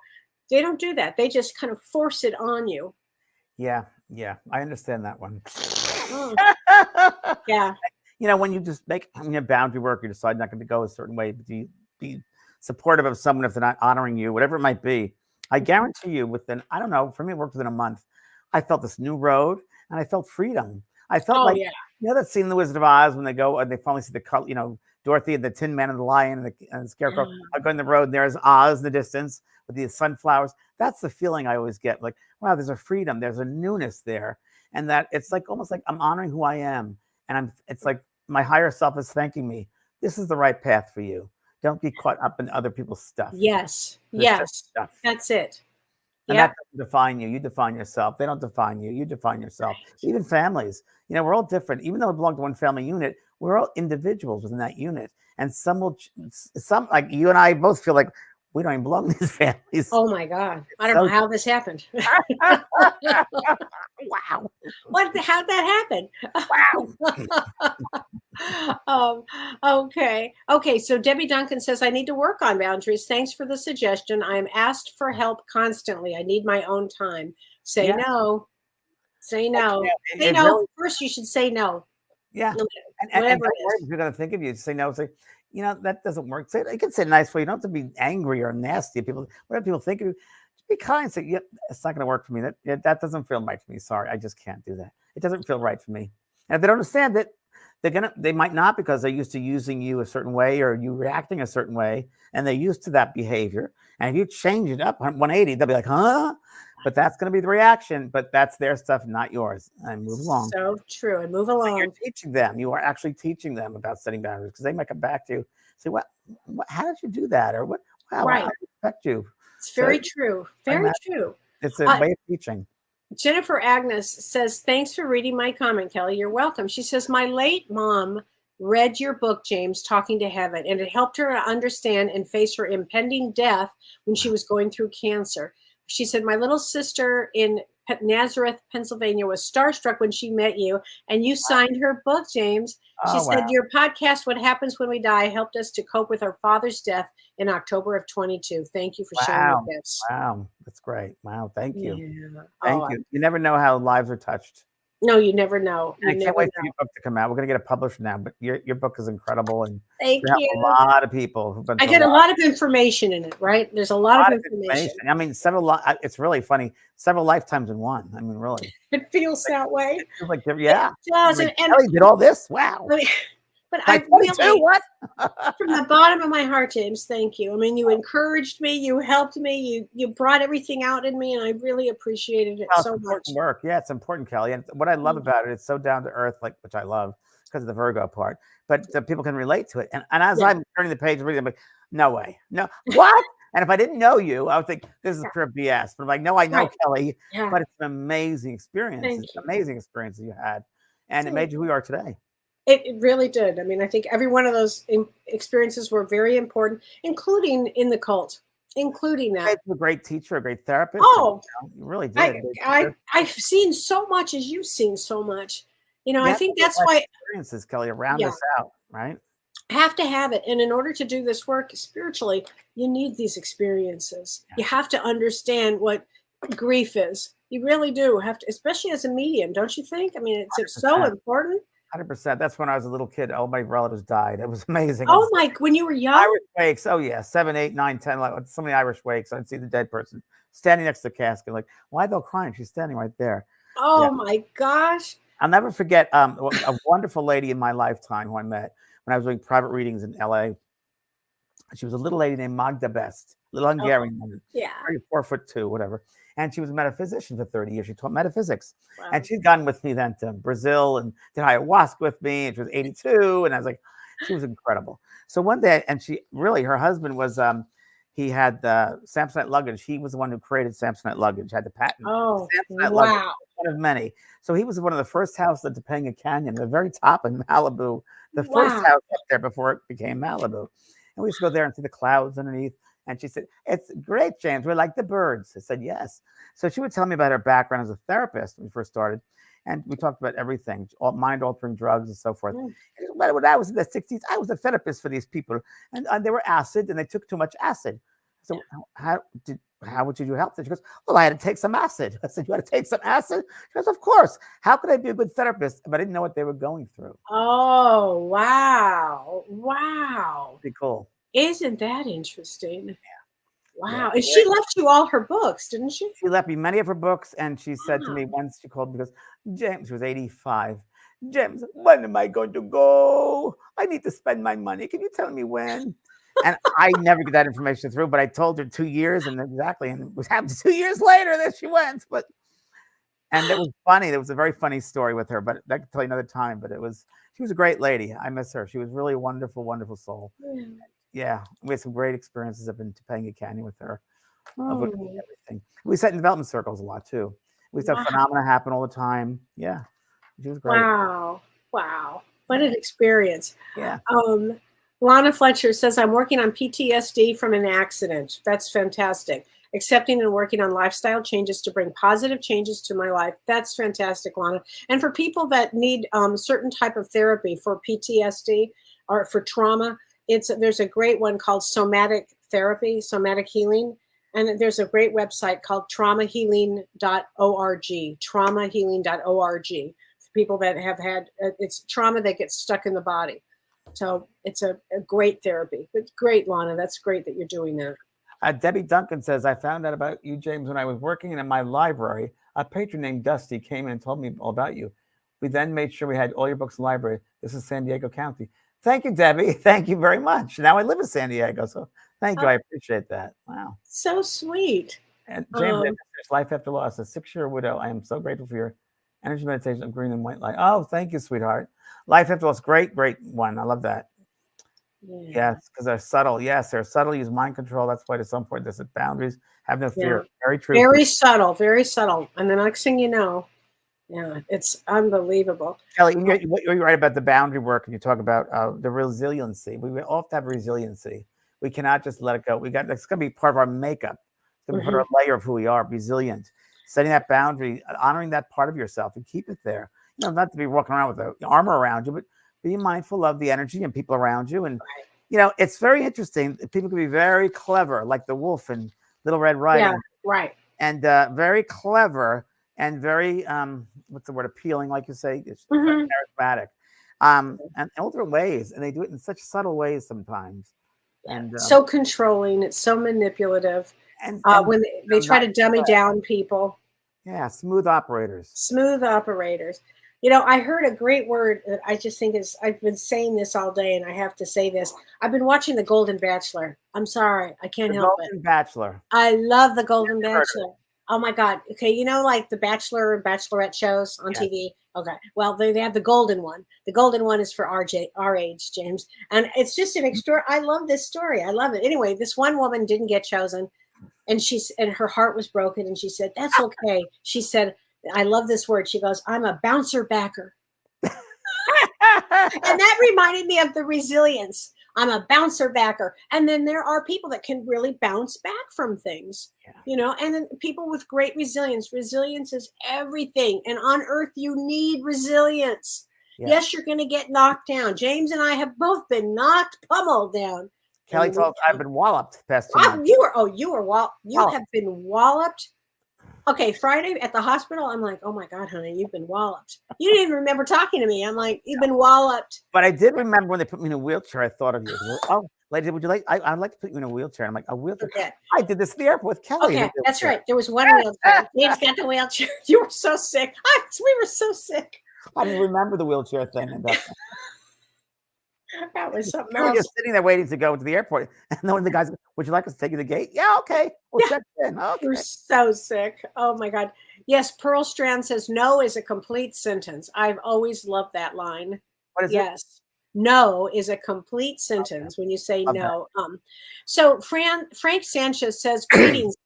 They don't do that. They just kind of force it on you. Yeah, I understand that one. Oh, yeah. When you just make boundary work, you decide not going to go a certain way, but you be supportive of someone if they're not honoring you, whatever it might be. I guarantee you, I don't know, for me, it worked within a month. I felt this new road, and I felt freedom. I felt that scene in The Wizard of Oz when they go and they finally see the color, Dorothy and the Tin Man and the Lion and the Scarecrow are going the road, and there's Oz in the distance with the sunflowers. That's the feeling I always get. Like, wow, there's a freedom, there's a newness there, and that it's like almost like I'm honoring who I am, and it's like my higher self is thanking me. This is the right path for you. Don't get caught up in other people's stuff. Yes, stuff. That's it. And that doesn't define you. You define yourself. They don't define you. You define yourself. Even families. We're all different. Even though we belong to one family unit, we're all individuals within that unit. And some like you and I both feel like we don't even belong to these families. Oh my God. I don't know how this happened. Wow. How'd that happen? Wow. Okay. So Debbie Duncan says, I need to work on boundaries. Thanks for the suggestion. I am asked for help constantly. I need my own time. Say no. Say no. Say no. Really, first, you should say no. Yeah. And you're going to think of you. Say no. Say, that doesn't work. Say, you can say nice way. You don't have to be angry or nasty. Whatever people think of you, just be kind. Say, yeah, it's not going to work for me. That doesn't feel right for me. Sorry, I just can't do that. It doesn't feel right for me. And if they don't understand it, they might not, because they're used to using you a certain way or you reacting a certain way, and they're used to that behavior. And if you change it up 180, they'll be like, huh? But that's going to be the reaction. But that's their stuff, not yours. And move along. So true. And move along. You're teaching them. You are actually teaching them about setting boundaries, because they might come back to you, say, "What? How did you do that?" Or "What? Wow, I respect you." It's very true. Very true. It's a way of teaching. Jennifer Agnes says, thanks for reading my comment, Kelly. You're welcome. She says, my late mom read your book, James, Talking to Heaven, and it helped her understand and face her impending death when she was going through cancer. She said, my little sister in Nazareth, Pennsylvania, was starstruck when she met you, and you signed her book, James. She said, your podcast, What Happens When We Die, helped us to cope with our father's death in October of 22. Thank you for sharing your gifts. Wow. That's great. Wow. Thank you. Yeah. Thank you. You never know how lives are touched. No, you never know. I can't wait for your book to come out. We're going to get it published now, but your book is incredible. And thank you. A lot of people. I get a lot of information in it, right? There's a lot of information. I mean, it's really funny. Several lifetimes in one. I mean, really. It feels that way. It feels like, yeah. It does. Like, Kelly did all this. Wow. But I really, what? From the bottom of my heart, James, thank you. I mean, you encouraged me, you helped me, you brought everything out in me, and I really appreciated it so much. Work. Yeah, it's important, Kelly. And what I love about it, it's so down to earth, which I love because of the Virgo part. But people can relate to it. And as I'm turning the page, reading, I'm like, no way, no, what? And if I didn't know you, I would think this is pure BS. But I'm like, no, I know Kelly. Yeah. But it's an amazing experience. It's an amazing experience that you had, and it made you who you are today. It really did. I mean, I think every one of those experiences were very important, including in the cult, including that. You're a great teacher, a great therapist. Oh, you really did. I've seen so much as you've seen so much. I think that's why experiences, Kelly, around us out, right? Have to have it. And in order to do this work spiritually, you need these experiences. Yeah. You have to understand what grief is. You really do have to, especially as a medium, don't you think? I mean, it's so important. 100%. That's when I was a little kid. All my relatives died. It was amazing. Oh my! When you were young, Irish wakes. Oh yeah, 7, 8, 9, 10. Like so many Irish wakes. I'd see the dead person standing next to the casket. Like, why are they crying? She's standing right there. Oh my gosh! I'll never forget a wonderful lady in my lifetime who I met when I was doing private readings in LA. She was a little lady named Magda Best, little Hungarian woman, Yeah. 4'2", whatever. And she was a metaphysician for 30 years. She taught metaphysics. Wow. And she'd gone with me then to Brazil and did ayahuasca with me. And she was 82. And I was like, she was incredible. So one day, and she really, her husband was, he had the Samsonite luggage. He was the one who created Samsonite luggage, had the patent. Oh, Samsonite wow. luggage, one of many. So he was one of the first houses at Topanga Canyon, the very top in Malibu, the first house up there before it became Malibu. And we used to go there and see the clouds underneath. And she said, "It's great, James. We're like the birds." I said, "Yes." So she would tell me about her background as a therapist when we first started. And we talked about everything, mind-altering drugs and so forth. And when I was in the 60s, I was a therapist for these people. And they were acid, and they took too much acid. So how would you help them? She goes, "Well, I had to take some acid." I said, "You had to take some acid?" She goes, "Of course. How could I be a good therapist if I didn't know what they were going through?" Oh, wow. Wow. Pretty cool. Isn't that interesting? Yeah. Wow. Yeah. And she left you all her books, didn't she? She left me many of her books, and she said to me once, she called me because James, she was 85. "James, when am I going to go? I need to spend my money. Can you tell me when?" And I never get that information through, but I told her 2 years, and exactly, and it was happened 2 years later that she went. And it was funny. There was a very funny story with her, but I could tell you another time. But she was a great lady. I miss her. She was really a wonderful, wonderful soul. Yeah, we had some great experiences up in Topanga Canyon with her. Of everything. We sat in development circles a lot too. We used to have phenomena happen all the time. Yeah, she was great. Wow. Wow. What an experience. Yeah. Lana Fletcher says, "I'm working on PTSD from an accident." That's fantastic. "Accepting and working on lifestyle changes to bring positive changes to my life." That's fantastic, Lana. And for people that need certain type of therapy for PTSD or for trauma, there's a great one called somatic therapy, somatic healing. And there's a great website called traumahealing.org, traumahealing.org, for people that have had, it's trauma that gets stuck in the body. So it's a great therapy. It's great, Lana. That's great that you're doing that. Debbie Duncan says, "I found out about you, James, when I was working in my library. A patron named Dusty came in and told me all about you. We then made sure we had all your books in the library. This is San Diego County." Thank you, Debbie. Thank you very much. Now I live in San Diego, so thank you. I appreciate that. Wow. So sweet. And James, Life After Loss, a 6-year widow. I am so grateful for your energy meditation of green and white light. Oh, thank you, sweetheart. Life After Loss, great one. I love that. Yeah. Yes, because they're subtle. Yes, they're subtle. Use mind control. That's why it's so important to set boundaries. Have no fear. Yeah. Very true. Very subtle. Very subtle. And the next thing you know, it's unbelievable. Kelly, you're right about the boundary work, and you talk about the resiliency. We all have to have resiliency. We cannot just let it go. It's going to be part of our makeup. It's going to be part of our layer of who we are. Resilient, setting that boundary, honoring that part of yourself, and keep it there. Not to be walking around with the armor around you, but be mindful of the energy and people around you. And it's very interesting. People can be very clever, like the wolf in Little Red Riding. Yeah, right. And very clever. And very, what's the word, appealing, like you say, it's charismatic, and all different ways, and they do it in such subtle ways sometimes. And so controlling, it's so manipulative. And when they try to dummy down people. Yeah, smooth operators. Smooth operators. I heard a great word that I just think is, I've been saying this all day, and I have to say this. I've been watching The Golden Bachelor. I'm sorry, I can't help it. Golden Bachelor. I love The Golden Bachelor. Oh my God. Okay. Like the Bachelor and Bachelorette shows on TV. Okay. Well, they have the golden one. The golden one is for our age, James. And it's just an I love this story. I love it. Anyway, this one woman didn't get chosen, and her heart was broken. And she said, "That's okay." She said, I love this word. She goes, "I'm a bouncer backer." And that reminded me of the resilience. I'm a bouncer backer. And then there are people that can really bounce back from things, and then people with great resilience. Resilience is everything. And on earth, you need resilience. Yeah. Yes, you're going to get knocked down. James and I have both been pummeled down. Kelly told I've been walloped past 2 months. You have been walloped. Okay, Friday at the hospital, I'm like, "Oh my God, honey, you've been walloped." You didn't even remember talking to me. I'm like, "You've been walloped." But I did remember when they put me in a wheelchair, I thought of you. "Oh, lady, would you like, I'd like to put you in a wheelchair." I'm like, "A wheelchair?" Okay. I did this at the airport with Kelly. Okay, that's right. There was one wheelchair. James got the wheelchair. You were so sick. We were so sick. I didn't remember the wheelchair thing. That was something We were else. just sitting there waiting to go to the airport, and then one of the guys, would you like us to take you to the gate? Yeah, okay. We'll Yeah. check in. You're Okay. so sick. Oh my God. Yes, Pearl Strand says no is a complete sentence. I've always loved that line. What is it? Yes. No is a complete sentence when you say Love that. no. So Frank Sanchez says, greetings.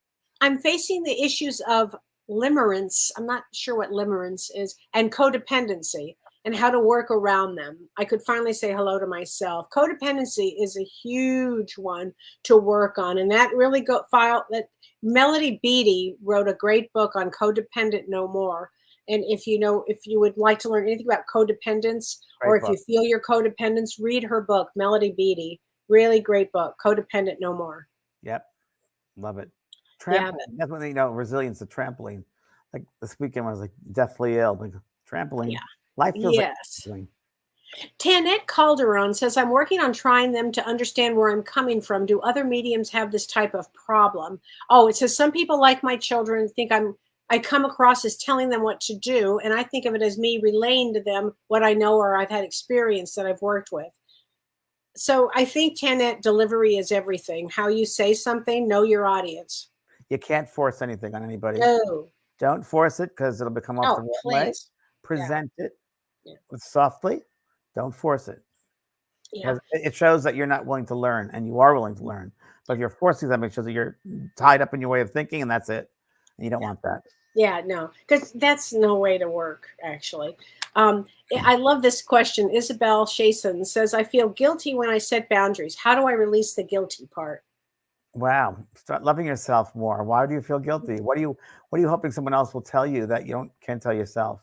I'm facing the issues of limerence. I'm not sure what limerence is, and codependency and how to work around them. I could finally say hello to myself. Codependency is a huge one to work on. And that really that Melody Beattie wrote a great book on codependent no more. And if you would like to learn anything about codependence, or if you feel your codependence, read her book, Melody Beattie. Really great book, Codependent No More. Yep. Love it. Yeah, Trampoline. Definitely, resilience of trampoline. Like this weekend, I was like deathly ill. Like trampoline. Yeah. Life feels Yes. like trampoline. Tanette Calderon says, I'm working on trying them to understand where I'm coming from. Do other mediums have this type of problem? Oh, it says some people, like my children, think I come across as telling them what to do, and I think of it as me relaying to them what I know or I've had experience that I've worked with. So I think, Tanette, delivery is everything. How you say something, know your audience. You can't force anything on anybody. No. Don't force it because it'll become off the wrong way. Please. Present it Yeah. softly. Don't force it. Yeah. Because it shows that you're not willing to learn, and you are willing to learn. But if you're forcing them, it shows that you're tied up in your way of thinking, and that's it. And you don't want that. Yeah, no, because that's no way to work, actually. I love this question. Isabel Shason says, I feel guilty when I set boundaries. How do I release the guilty part? Wow. Start loving yourself more. Why do you feel guilty? What are you hoping someone else will tell you that you can't tell yourself?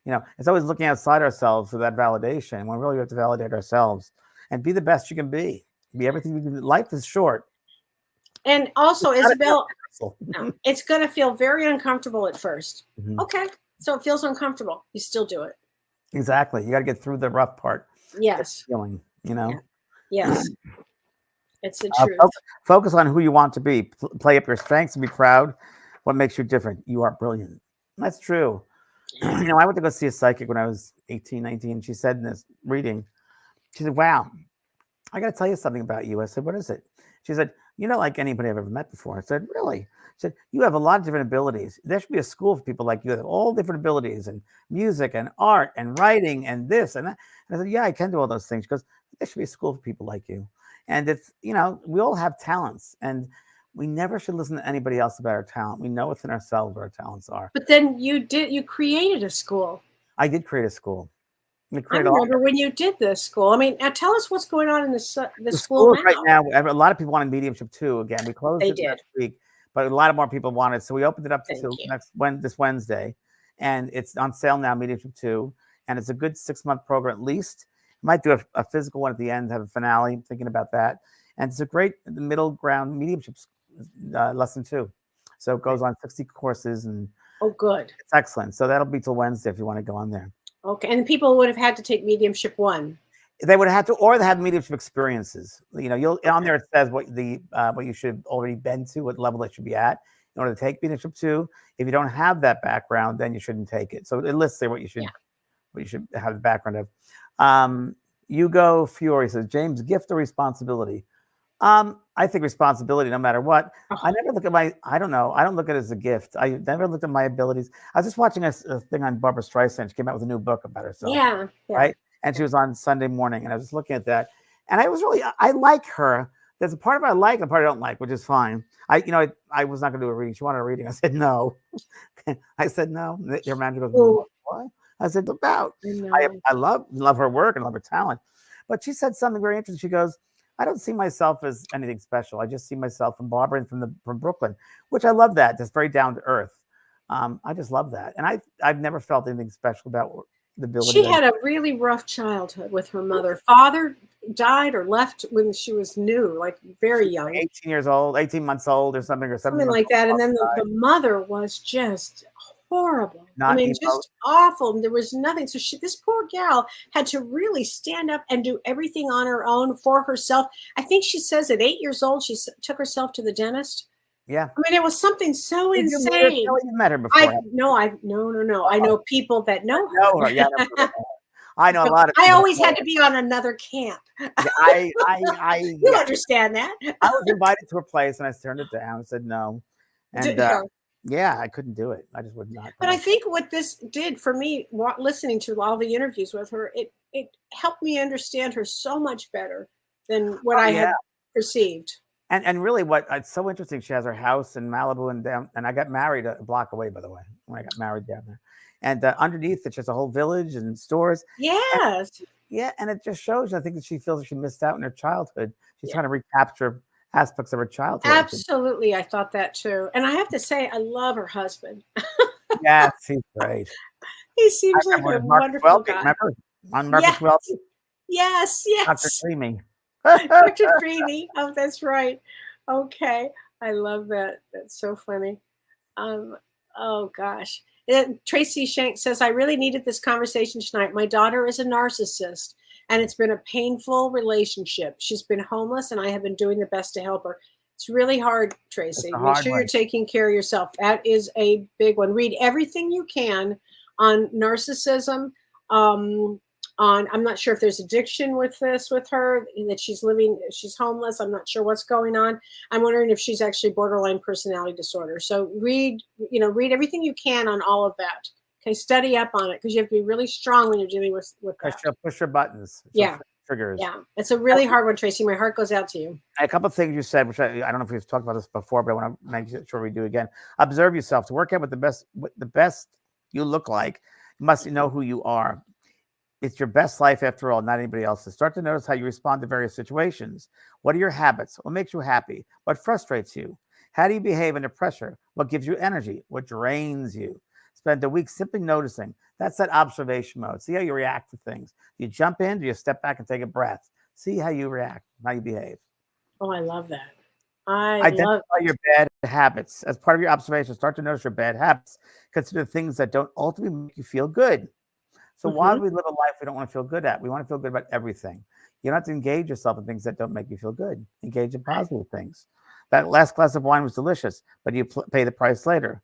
It's always looking outside ourselves for that validation, when really we have to validate ourselves and be the best you can be. Be everything you can. Life is short. And also, Isabel, it's going to feel very uncomfortable at first. Mm-hmm. Okay. So it feels uncomfortable. You still do it. Exactly. You got to get through the rough part. Yes. Feeling, Yeah. Yes. It's the truth. Focus on who you want to be. Play up your strengths and be proud. What makes you different? You are brilliant. That's true. I went to go see a psychic when I was 18, 19. She said in this reading, she said, wow, I got to tell you something about you. I said, what is it? She said, you're not like anybody I've ever met before. I said, really? She said, you have a lot of different abilities. There should be a school for people like you that have all different abilities, and music and art and writing and this and that. And I said, yeah, I can do all those things. She goes, there should be a school for people like you. And it's, we all have talents, and we never should listen to anybody else about our talent. We know within ourselves what our talents are. But then you created a school. I did create a school. I remember when you did this school. I mean, now tell us what's going on in the school now. Right now. A lot of people wanted mediumship too. Again, we closed it last week, but a lot more people wanted. So we opened it up to this Wednesday, and it's on sale now, Mediumship 2. And it's a good 6-month program at least. Might do a physical one at the end, have a finale. I'm thinking about that. And it's a great middle ground mediumship lesson 2. So it goes on 60 courses, and good. It's excellent. So that'll be till Wednesday if you want to go on there. Okay, and people would have had to take Mediumship 1. They would have had to, or they had mediumship experiences. You'll on there it says what you should have already been to, what level they should be at in order to take Mediumship 2. If you don't have that background, then you shouldn't take it. So it lists there what you should have the background of. Hugo Fiore says, James, gift or responsibility? I think responsibility, no matter what. I never look at I don't look at it as a gift. I never looked at my abilities. I was just watching a thing on Barbara Streisand. She came out with a new book about herself. Yeah. Right. And she was on Sunday morning, and I was just looking at that. And I like her. There's a part of her I like and a part I don't like, which is fine. I was not going to do a reading. She wanted a reading. I said, no. I said, no. Your manager goes, what? I said, about. I love her work and love her talent. But she said something very interesting. She goes, I don't see myself as anything special. I just see myself from Barbara and from Brooklyn, which I love that. Just very down to earth. I just love that. And I've never felt anything special about the ability. She had a really rough childhood with her mother. Father died or left when she was new, like very young. Like 18 months old or something. Something like that. And then the mother was just horrible. Just awful. There was nothing. So this poor gal had to really stand up and do everything on her own for herself. I think she says at 8 years old, she took herself to the dentist. Yeah. It was something so insane. You met her before. No. I know people that know her. Yeah, I know a lot of I people. always had to be on another camp. I You understand that? I was invited to a place and I turned it down and said no. And Yeah. yeah, I couldn't do it. I just would not. But I think what this did for me, listening to all the interviews with her, it helped me understand her so much better than what I had perceived. And really, what it's so interesting. She has her house in Malibu and I got married a block away, by the way, when I got married down there. And underneath it, she has a whole village and stores. Yes. Yeah, and it just shows. I think that she feels she missed out in her childhood. She's Yeah. trying to recapture aspects of her childhood. Absolutely, I thought that too. And I have to say, I love her husband. Yes, he's great. He seems I like remember a Marcus wonderful Welby, guy. remember? On Marcus Yes, Welby, yes, Dr. yes. Creamy. Dr. Creamy. Oh, that's right. Okay. I love that. That's so funny. Oh gosh. Tracy Shank says, I really needed this conversation tonight. My daughter is a narcissist and it's been a painful relationship. She's been homeless and I have been doing the best to help her. It's really hard, Tracy. It's a Make hard sure one. you're taking care of yourself. That is a big one. Read everything you can on narcissism. I'm not sure if there's addiction with her, that she's homeless. I'm not sure what's going on. I'm wondering if she's actually borderline personality disorder. So read everything you can on all of that. Okay, study up on it because you have to be really strong when you're dealing with that. Push your buttons. Yeah. Triggers. Yeah, it's a really hard one, Tracy. My heart goes out to you. A couple of things you said, which I don't know if we've talked about this before, but I want to make sure we do again. Observe yourself. To work out what the best you look like, you must know who you are. It's your best life after all, not anybody else's. Start to notice how you respond to various situations. What are your habits? What makes you happy? What frustrates you? How do you behave under pressure? What gives you energy? What drains you? Spend a week simply noticing. That's that observation mode. See how you react to things. Do you jump in? Do you step back and take a breath? See how you react, how you behave. Oh, I love that. Identify your bad habits. As part of your observation, start to notice your bad habits. Consider things that don't ultimately make you feel good. So while we live a life we don't want to feel good at, we want to feel good about everything. You don't have to engage yourself in things that don't make you feel good. Engage in positive things. That last glass of wine was delicious, but you pay the price later.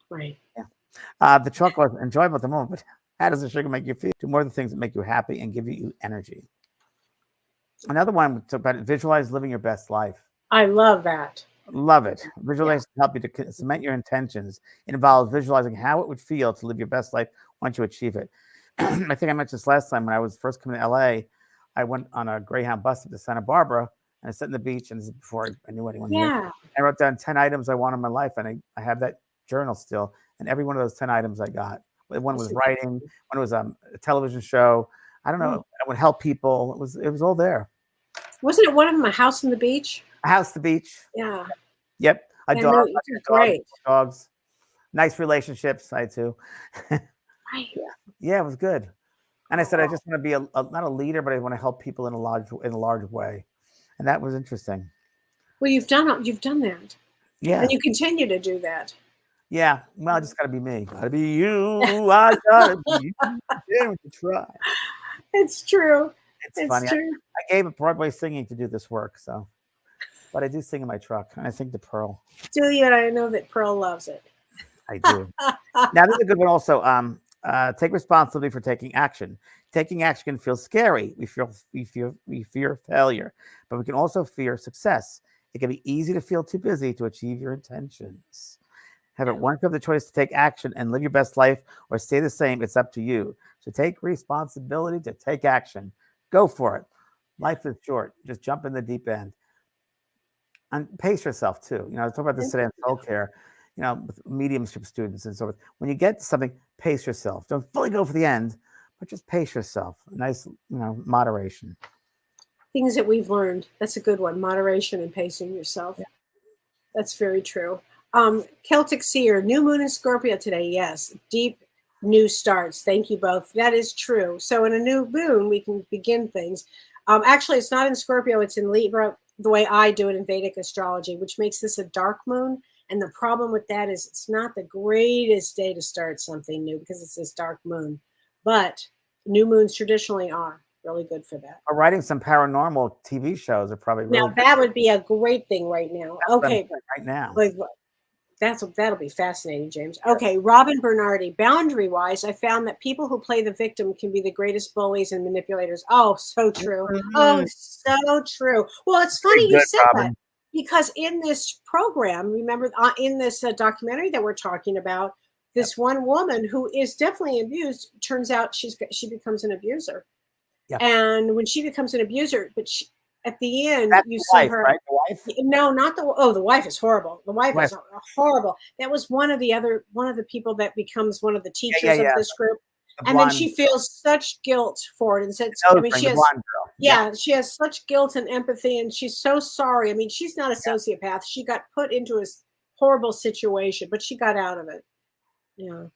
Right. Yeah. The chocolate was enjoyable at the moment, but how does the sugar make you feel? Do more of the things that make you happy and give you energy. Another one about visualize living your best life. I love that. Love it. Visualize help you to cement your intentions. It involves visualizing how it would feel to live your best life once you achieve it. I think I mentioned this last time when I was first coming to LA. I went on a Greyhound bus up to Santa Barbara and I sat on the beach. And this is before I knew anyone here. I wrote down 10 items I want in my life. And I have that journal still. And every one of those 10 items I got. One was writing, one was a television show. I don't know. I would help people. It was all there. Wasn't it one of them a house on the beach? A house, the beach. Yeah. Yep. A dog. Great. Dogs. Nice relationships. I too. Right. Yeah, it was good. And I said, I just want to be not a leader, but I want to help people in a large way. And that was interesting. Well, you've done that. Yeah. And you continue to do that. Yeah. Well, I just got to be me. Got to be you. I got to be you. Daring to try. It's true. It's funny. True. I gave up Broadway singing to do this work, but I do sing in my truck, and I sing to Pearl. Do you? And I know that Pearl loves it. I do. Now, this is a good one also. Take responsibility for taking action. Taking action can feel scary. We fear failure, but we can also fear success. It can be easy to feel too busy to achieve your intentions. However, once you have the choice to take action and live your best life or stay the same, it's up to you. So take responsibility to take action. Go for it. Life is short. Just jump in the deep end. And pace yourself too. I was talking about this today in soul care, with mediumship students and so forth. When you get to something, pace yourself. Don't fully go for the end, but just pace yourself. Nice, moderation. Things that we've learned. That's a good one. Moderation and pacing yourself. Yeah. That's very true. Celtic Seer, new moon in Scorpio today. Yes. Deep new starts. Thank you both. That is true. So in a new moon, we can begin things. Actually, it's not in Scorpio. It's in Libra, the way I do it in Vedic astrology, which makes this a dark moon. And the problem with that is it's not the greatest day to start something new because it's this dark moon. But new moons traditionally are really good for that. Or writing some paranormal TV shows are probably really now that would be a great thing right now. That's okay, right now. Like, That'll be fascinating, James. Okay, Robin Bernardi. Boundary wise, I found that people who play the victim can be the greatest bullies and manipulators. Oh, so true. Oh, so true. Well, it's funny you Good, said that Robin. because in this program, remember in this documentary that we're talking about, this one woman who is definitely abused turns out she becomes an abuser. Yeah. And when she becomes an abuser, but at the end, That's you the see wife, her. right? The wife? No, not the wife is horrible. The wife Wife. is horrible. That was one of the people that becomes one of the teachers yeah. of this group. The And then blonde, she feels such guilt for it. And says, nose I mean, ring, she the has, blonde girl. yeah, she has such guilt and empathy, and she's so sorry. I mean, she's not a sociopath. She got put into a horrible situation, but she got out of it. Yeah.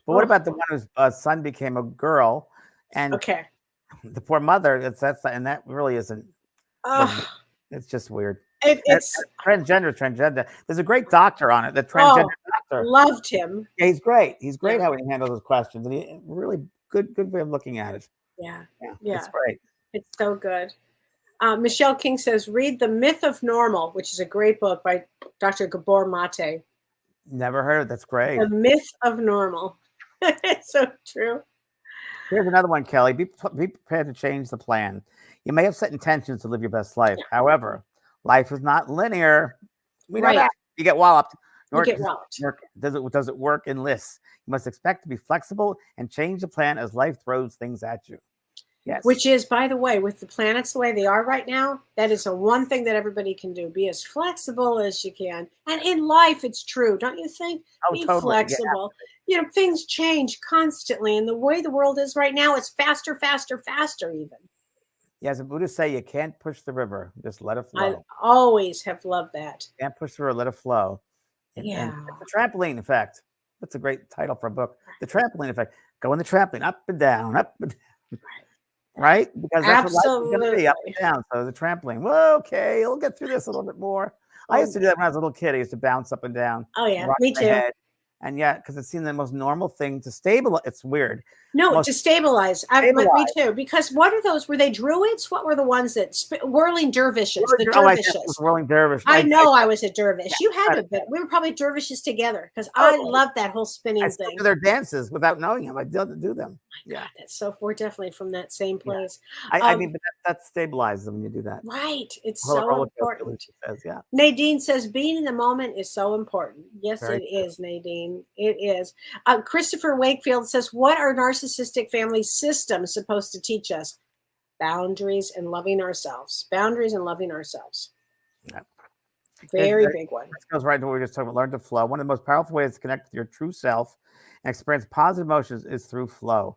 But what about the one whose son became a girl, and Okay. the poor mother? And that really isn't. It's just weird. It's Transgender. There's a great doctor on it. The transgender doctor. Loved him. Yeah, he's great. He's great how he handles those questions, and he really good way of looking at it. Yeah. It's great. It's so good. Michelle King says, read The Myth of Normal, which is a great book by Dr. Gabor Mate. Never heard of it. That's great. The Myth of Normal. It's so true. Here's another one, Kelly. Be prepared to change the plan. You may have set intentions to live your best life. However, life is not linear. We know that. You get walloped. Does it work in lists? You must expect to be flexible and change the plan as life throws things at you. Yes. Which is, by the way, with the planets the way they are right now, that is the one thing that everybody can do. Be as flexible as you can. And in life, it's true. Don't you think? Be totally. flexible. Yeah. Things change constantly. And the way the world is right now, it's faster even. Yeah, as the Buddhists say, you can't push the river. Just let it flow. I always have loved that. Can't push the river, let it flow. And the trampoline effect. That's a great title for a book. The trampoline effect. Go on the trampoline, up and down, right? Because that's what life is going to be, up and down. So the trampoline. Well, okay, we'll get through this a little bit more. I used to do that when I was a little kid. I used to bounce up and down. Oh, yeah, me too. And because it seemed the most normal thing to stabilize. It's weird. No, to stabilize. Me too. Because what are those? Were they druids? What were the ones that whirling dervishes? The dervishes. Whirling dervish. I know I was a dervish. You had to be. We were probably dervishes together because I loved that whole spinning thing. Do their dances without knowing them. I did do them. God, that's so. We're definitely from that same place. I mean, but that stabilizes them when you do that. Right. It's so important. Says, Nadine says being in the moment is so important. Yes, it is, Nadine. It is. Christopher Wakefield says, what are narcissistic family systems supposed to teach us? Boundaries and loving ourselves. Boundaries and loving ourselves. Yeah. Very big one. This goes right to what we were just talking about. Learn to flow. One of the most powerful ways to connect with your true self and experience positive emotions is through flow.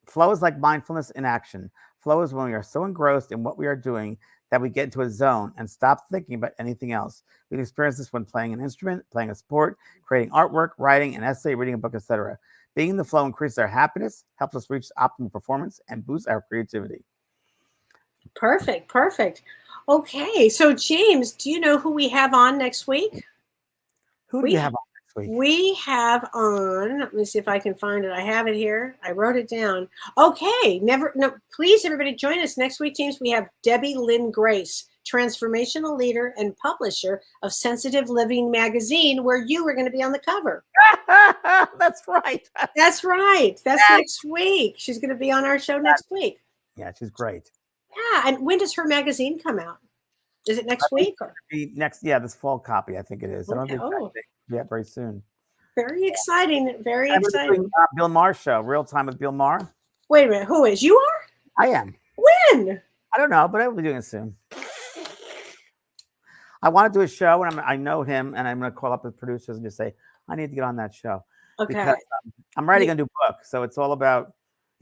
Flow is like mindfulness in action. Flow is when we are so engrossed in what we are doing that we get into a zone and stop thinking about anything else. We've experienced this when playing an instrument, playing a sport, creating artwork, writing an essay, reading a book, etc. Being in the flow increases our happiness, helps us reach optimal performance, and boosts our creativity. Perfect. Okay, so James, do you know who we have on next week? Who do you have on next week? We have on, let me see if I can find it. I have it here. I wrote it down. Okay, please everybody join us next week, James. We have Debbie Lynn Grace, transformational leader and publisher of Sensitive Living magazine, where you are going to be on the cover. That's right. That's next week. She's going to be on our show next week. Yeah, she's great. Yeah, and when does her magazine come out? Is it next week? Or? This fall copy, I think it is. I don't think very soon. Very exciting. Very exciting. Doing, Bill Maher show, Real Time with Bill Maher. Wait a minute. Who is? You are? I am. When? I don't know, but I will be doing it soon. I want to do a show, and I know him, and I'm going to call up the producers and just say, I need to get on that show. Okay. Because I'm writing a new book, so it's all about,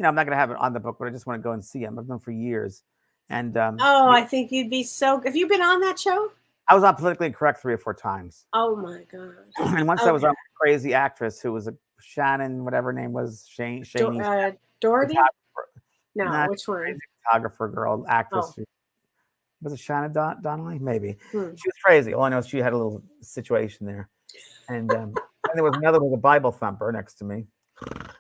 I'm not going to have it on the book, but I just want to go and see him. I've known for years. And I think you'd be so. Have you been on that show? I was on Politically Incorrect 3 or 4 times. Oh my god! And once I was on a crazy actress who was a Shannon, whatever her name was, Doherty. No, which one? Photographer girl, actress. Oh. Was it Shannon Donnelly? Maybe. She was crazy. All I know is she had a little situation there, and there was another with a Bible thumper next to me.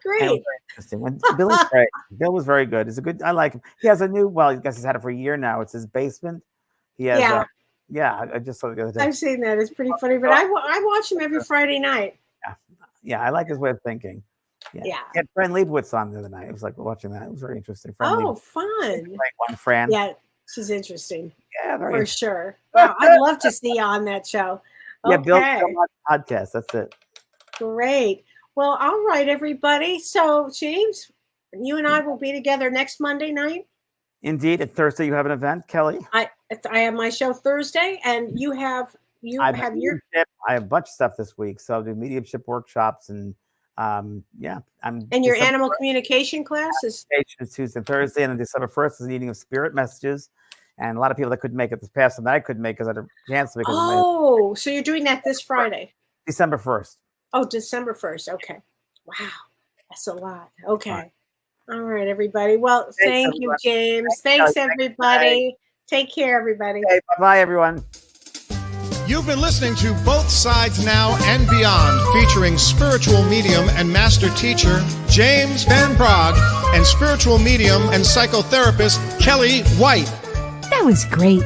Great. Very interesting. Bill's great. Bill was very good. I like him. He has a new, I guess he's had it for a year now. It's his basement. He has Yeah, I just saw it the other day. I've seen that. It's pretty funny, but I watch him every Friday night. Yeah, I like his way of thinking. Yeah. Yeah. He had Fran Leibowitz on the other night. It was like watching that. It was very interesting. Fran Oh, Leibowitz, fun. great one, Fran. Yeah, she's interesting Yeah, very for interesting. sure. Wow, I'd love to see you on that show. Yeah, Okay, Bill on podcast. That's it. great. Well, all right, everybody. So, James, you and I will be together next Monday night. Indeed, at Thursday you have an event, Kelly. I have my show Thursday, and you have your. I have a bunch of stuff this week, so I'll do mediumship workshops and yeah, I'm. And your December animal 1st, communication class is. Tuesday and Thursday, and then December 1st is the eating of spirit messages, and a lot of people that couldn't make it this past one that I couldn't make because I had to cancel because of Oh, so you're doing that this Friday? December 1st. Oh, December 1st. Okay. Wow, that's a lot. Okay. All right, everybody. Well, thank you, everyone. James. Thanks, everybody. Take care, everybody. Okay, bye, everyone. You've been listening to Both Sides Now and Beyond, featuring spiritual medium and master teacher James Van Praagh and spiritual medium and psychotherapist Kellee White. That was great.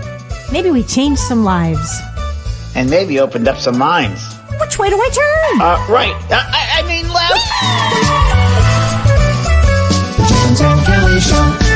Maybe we changed some lives. And maybe opened up some minds. Which way do I turn? Right. I mean left. The James and Kellee Show.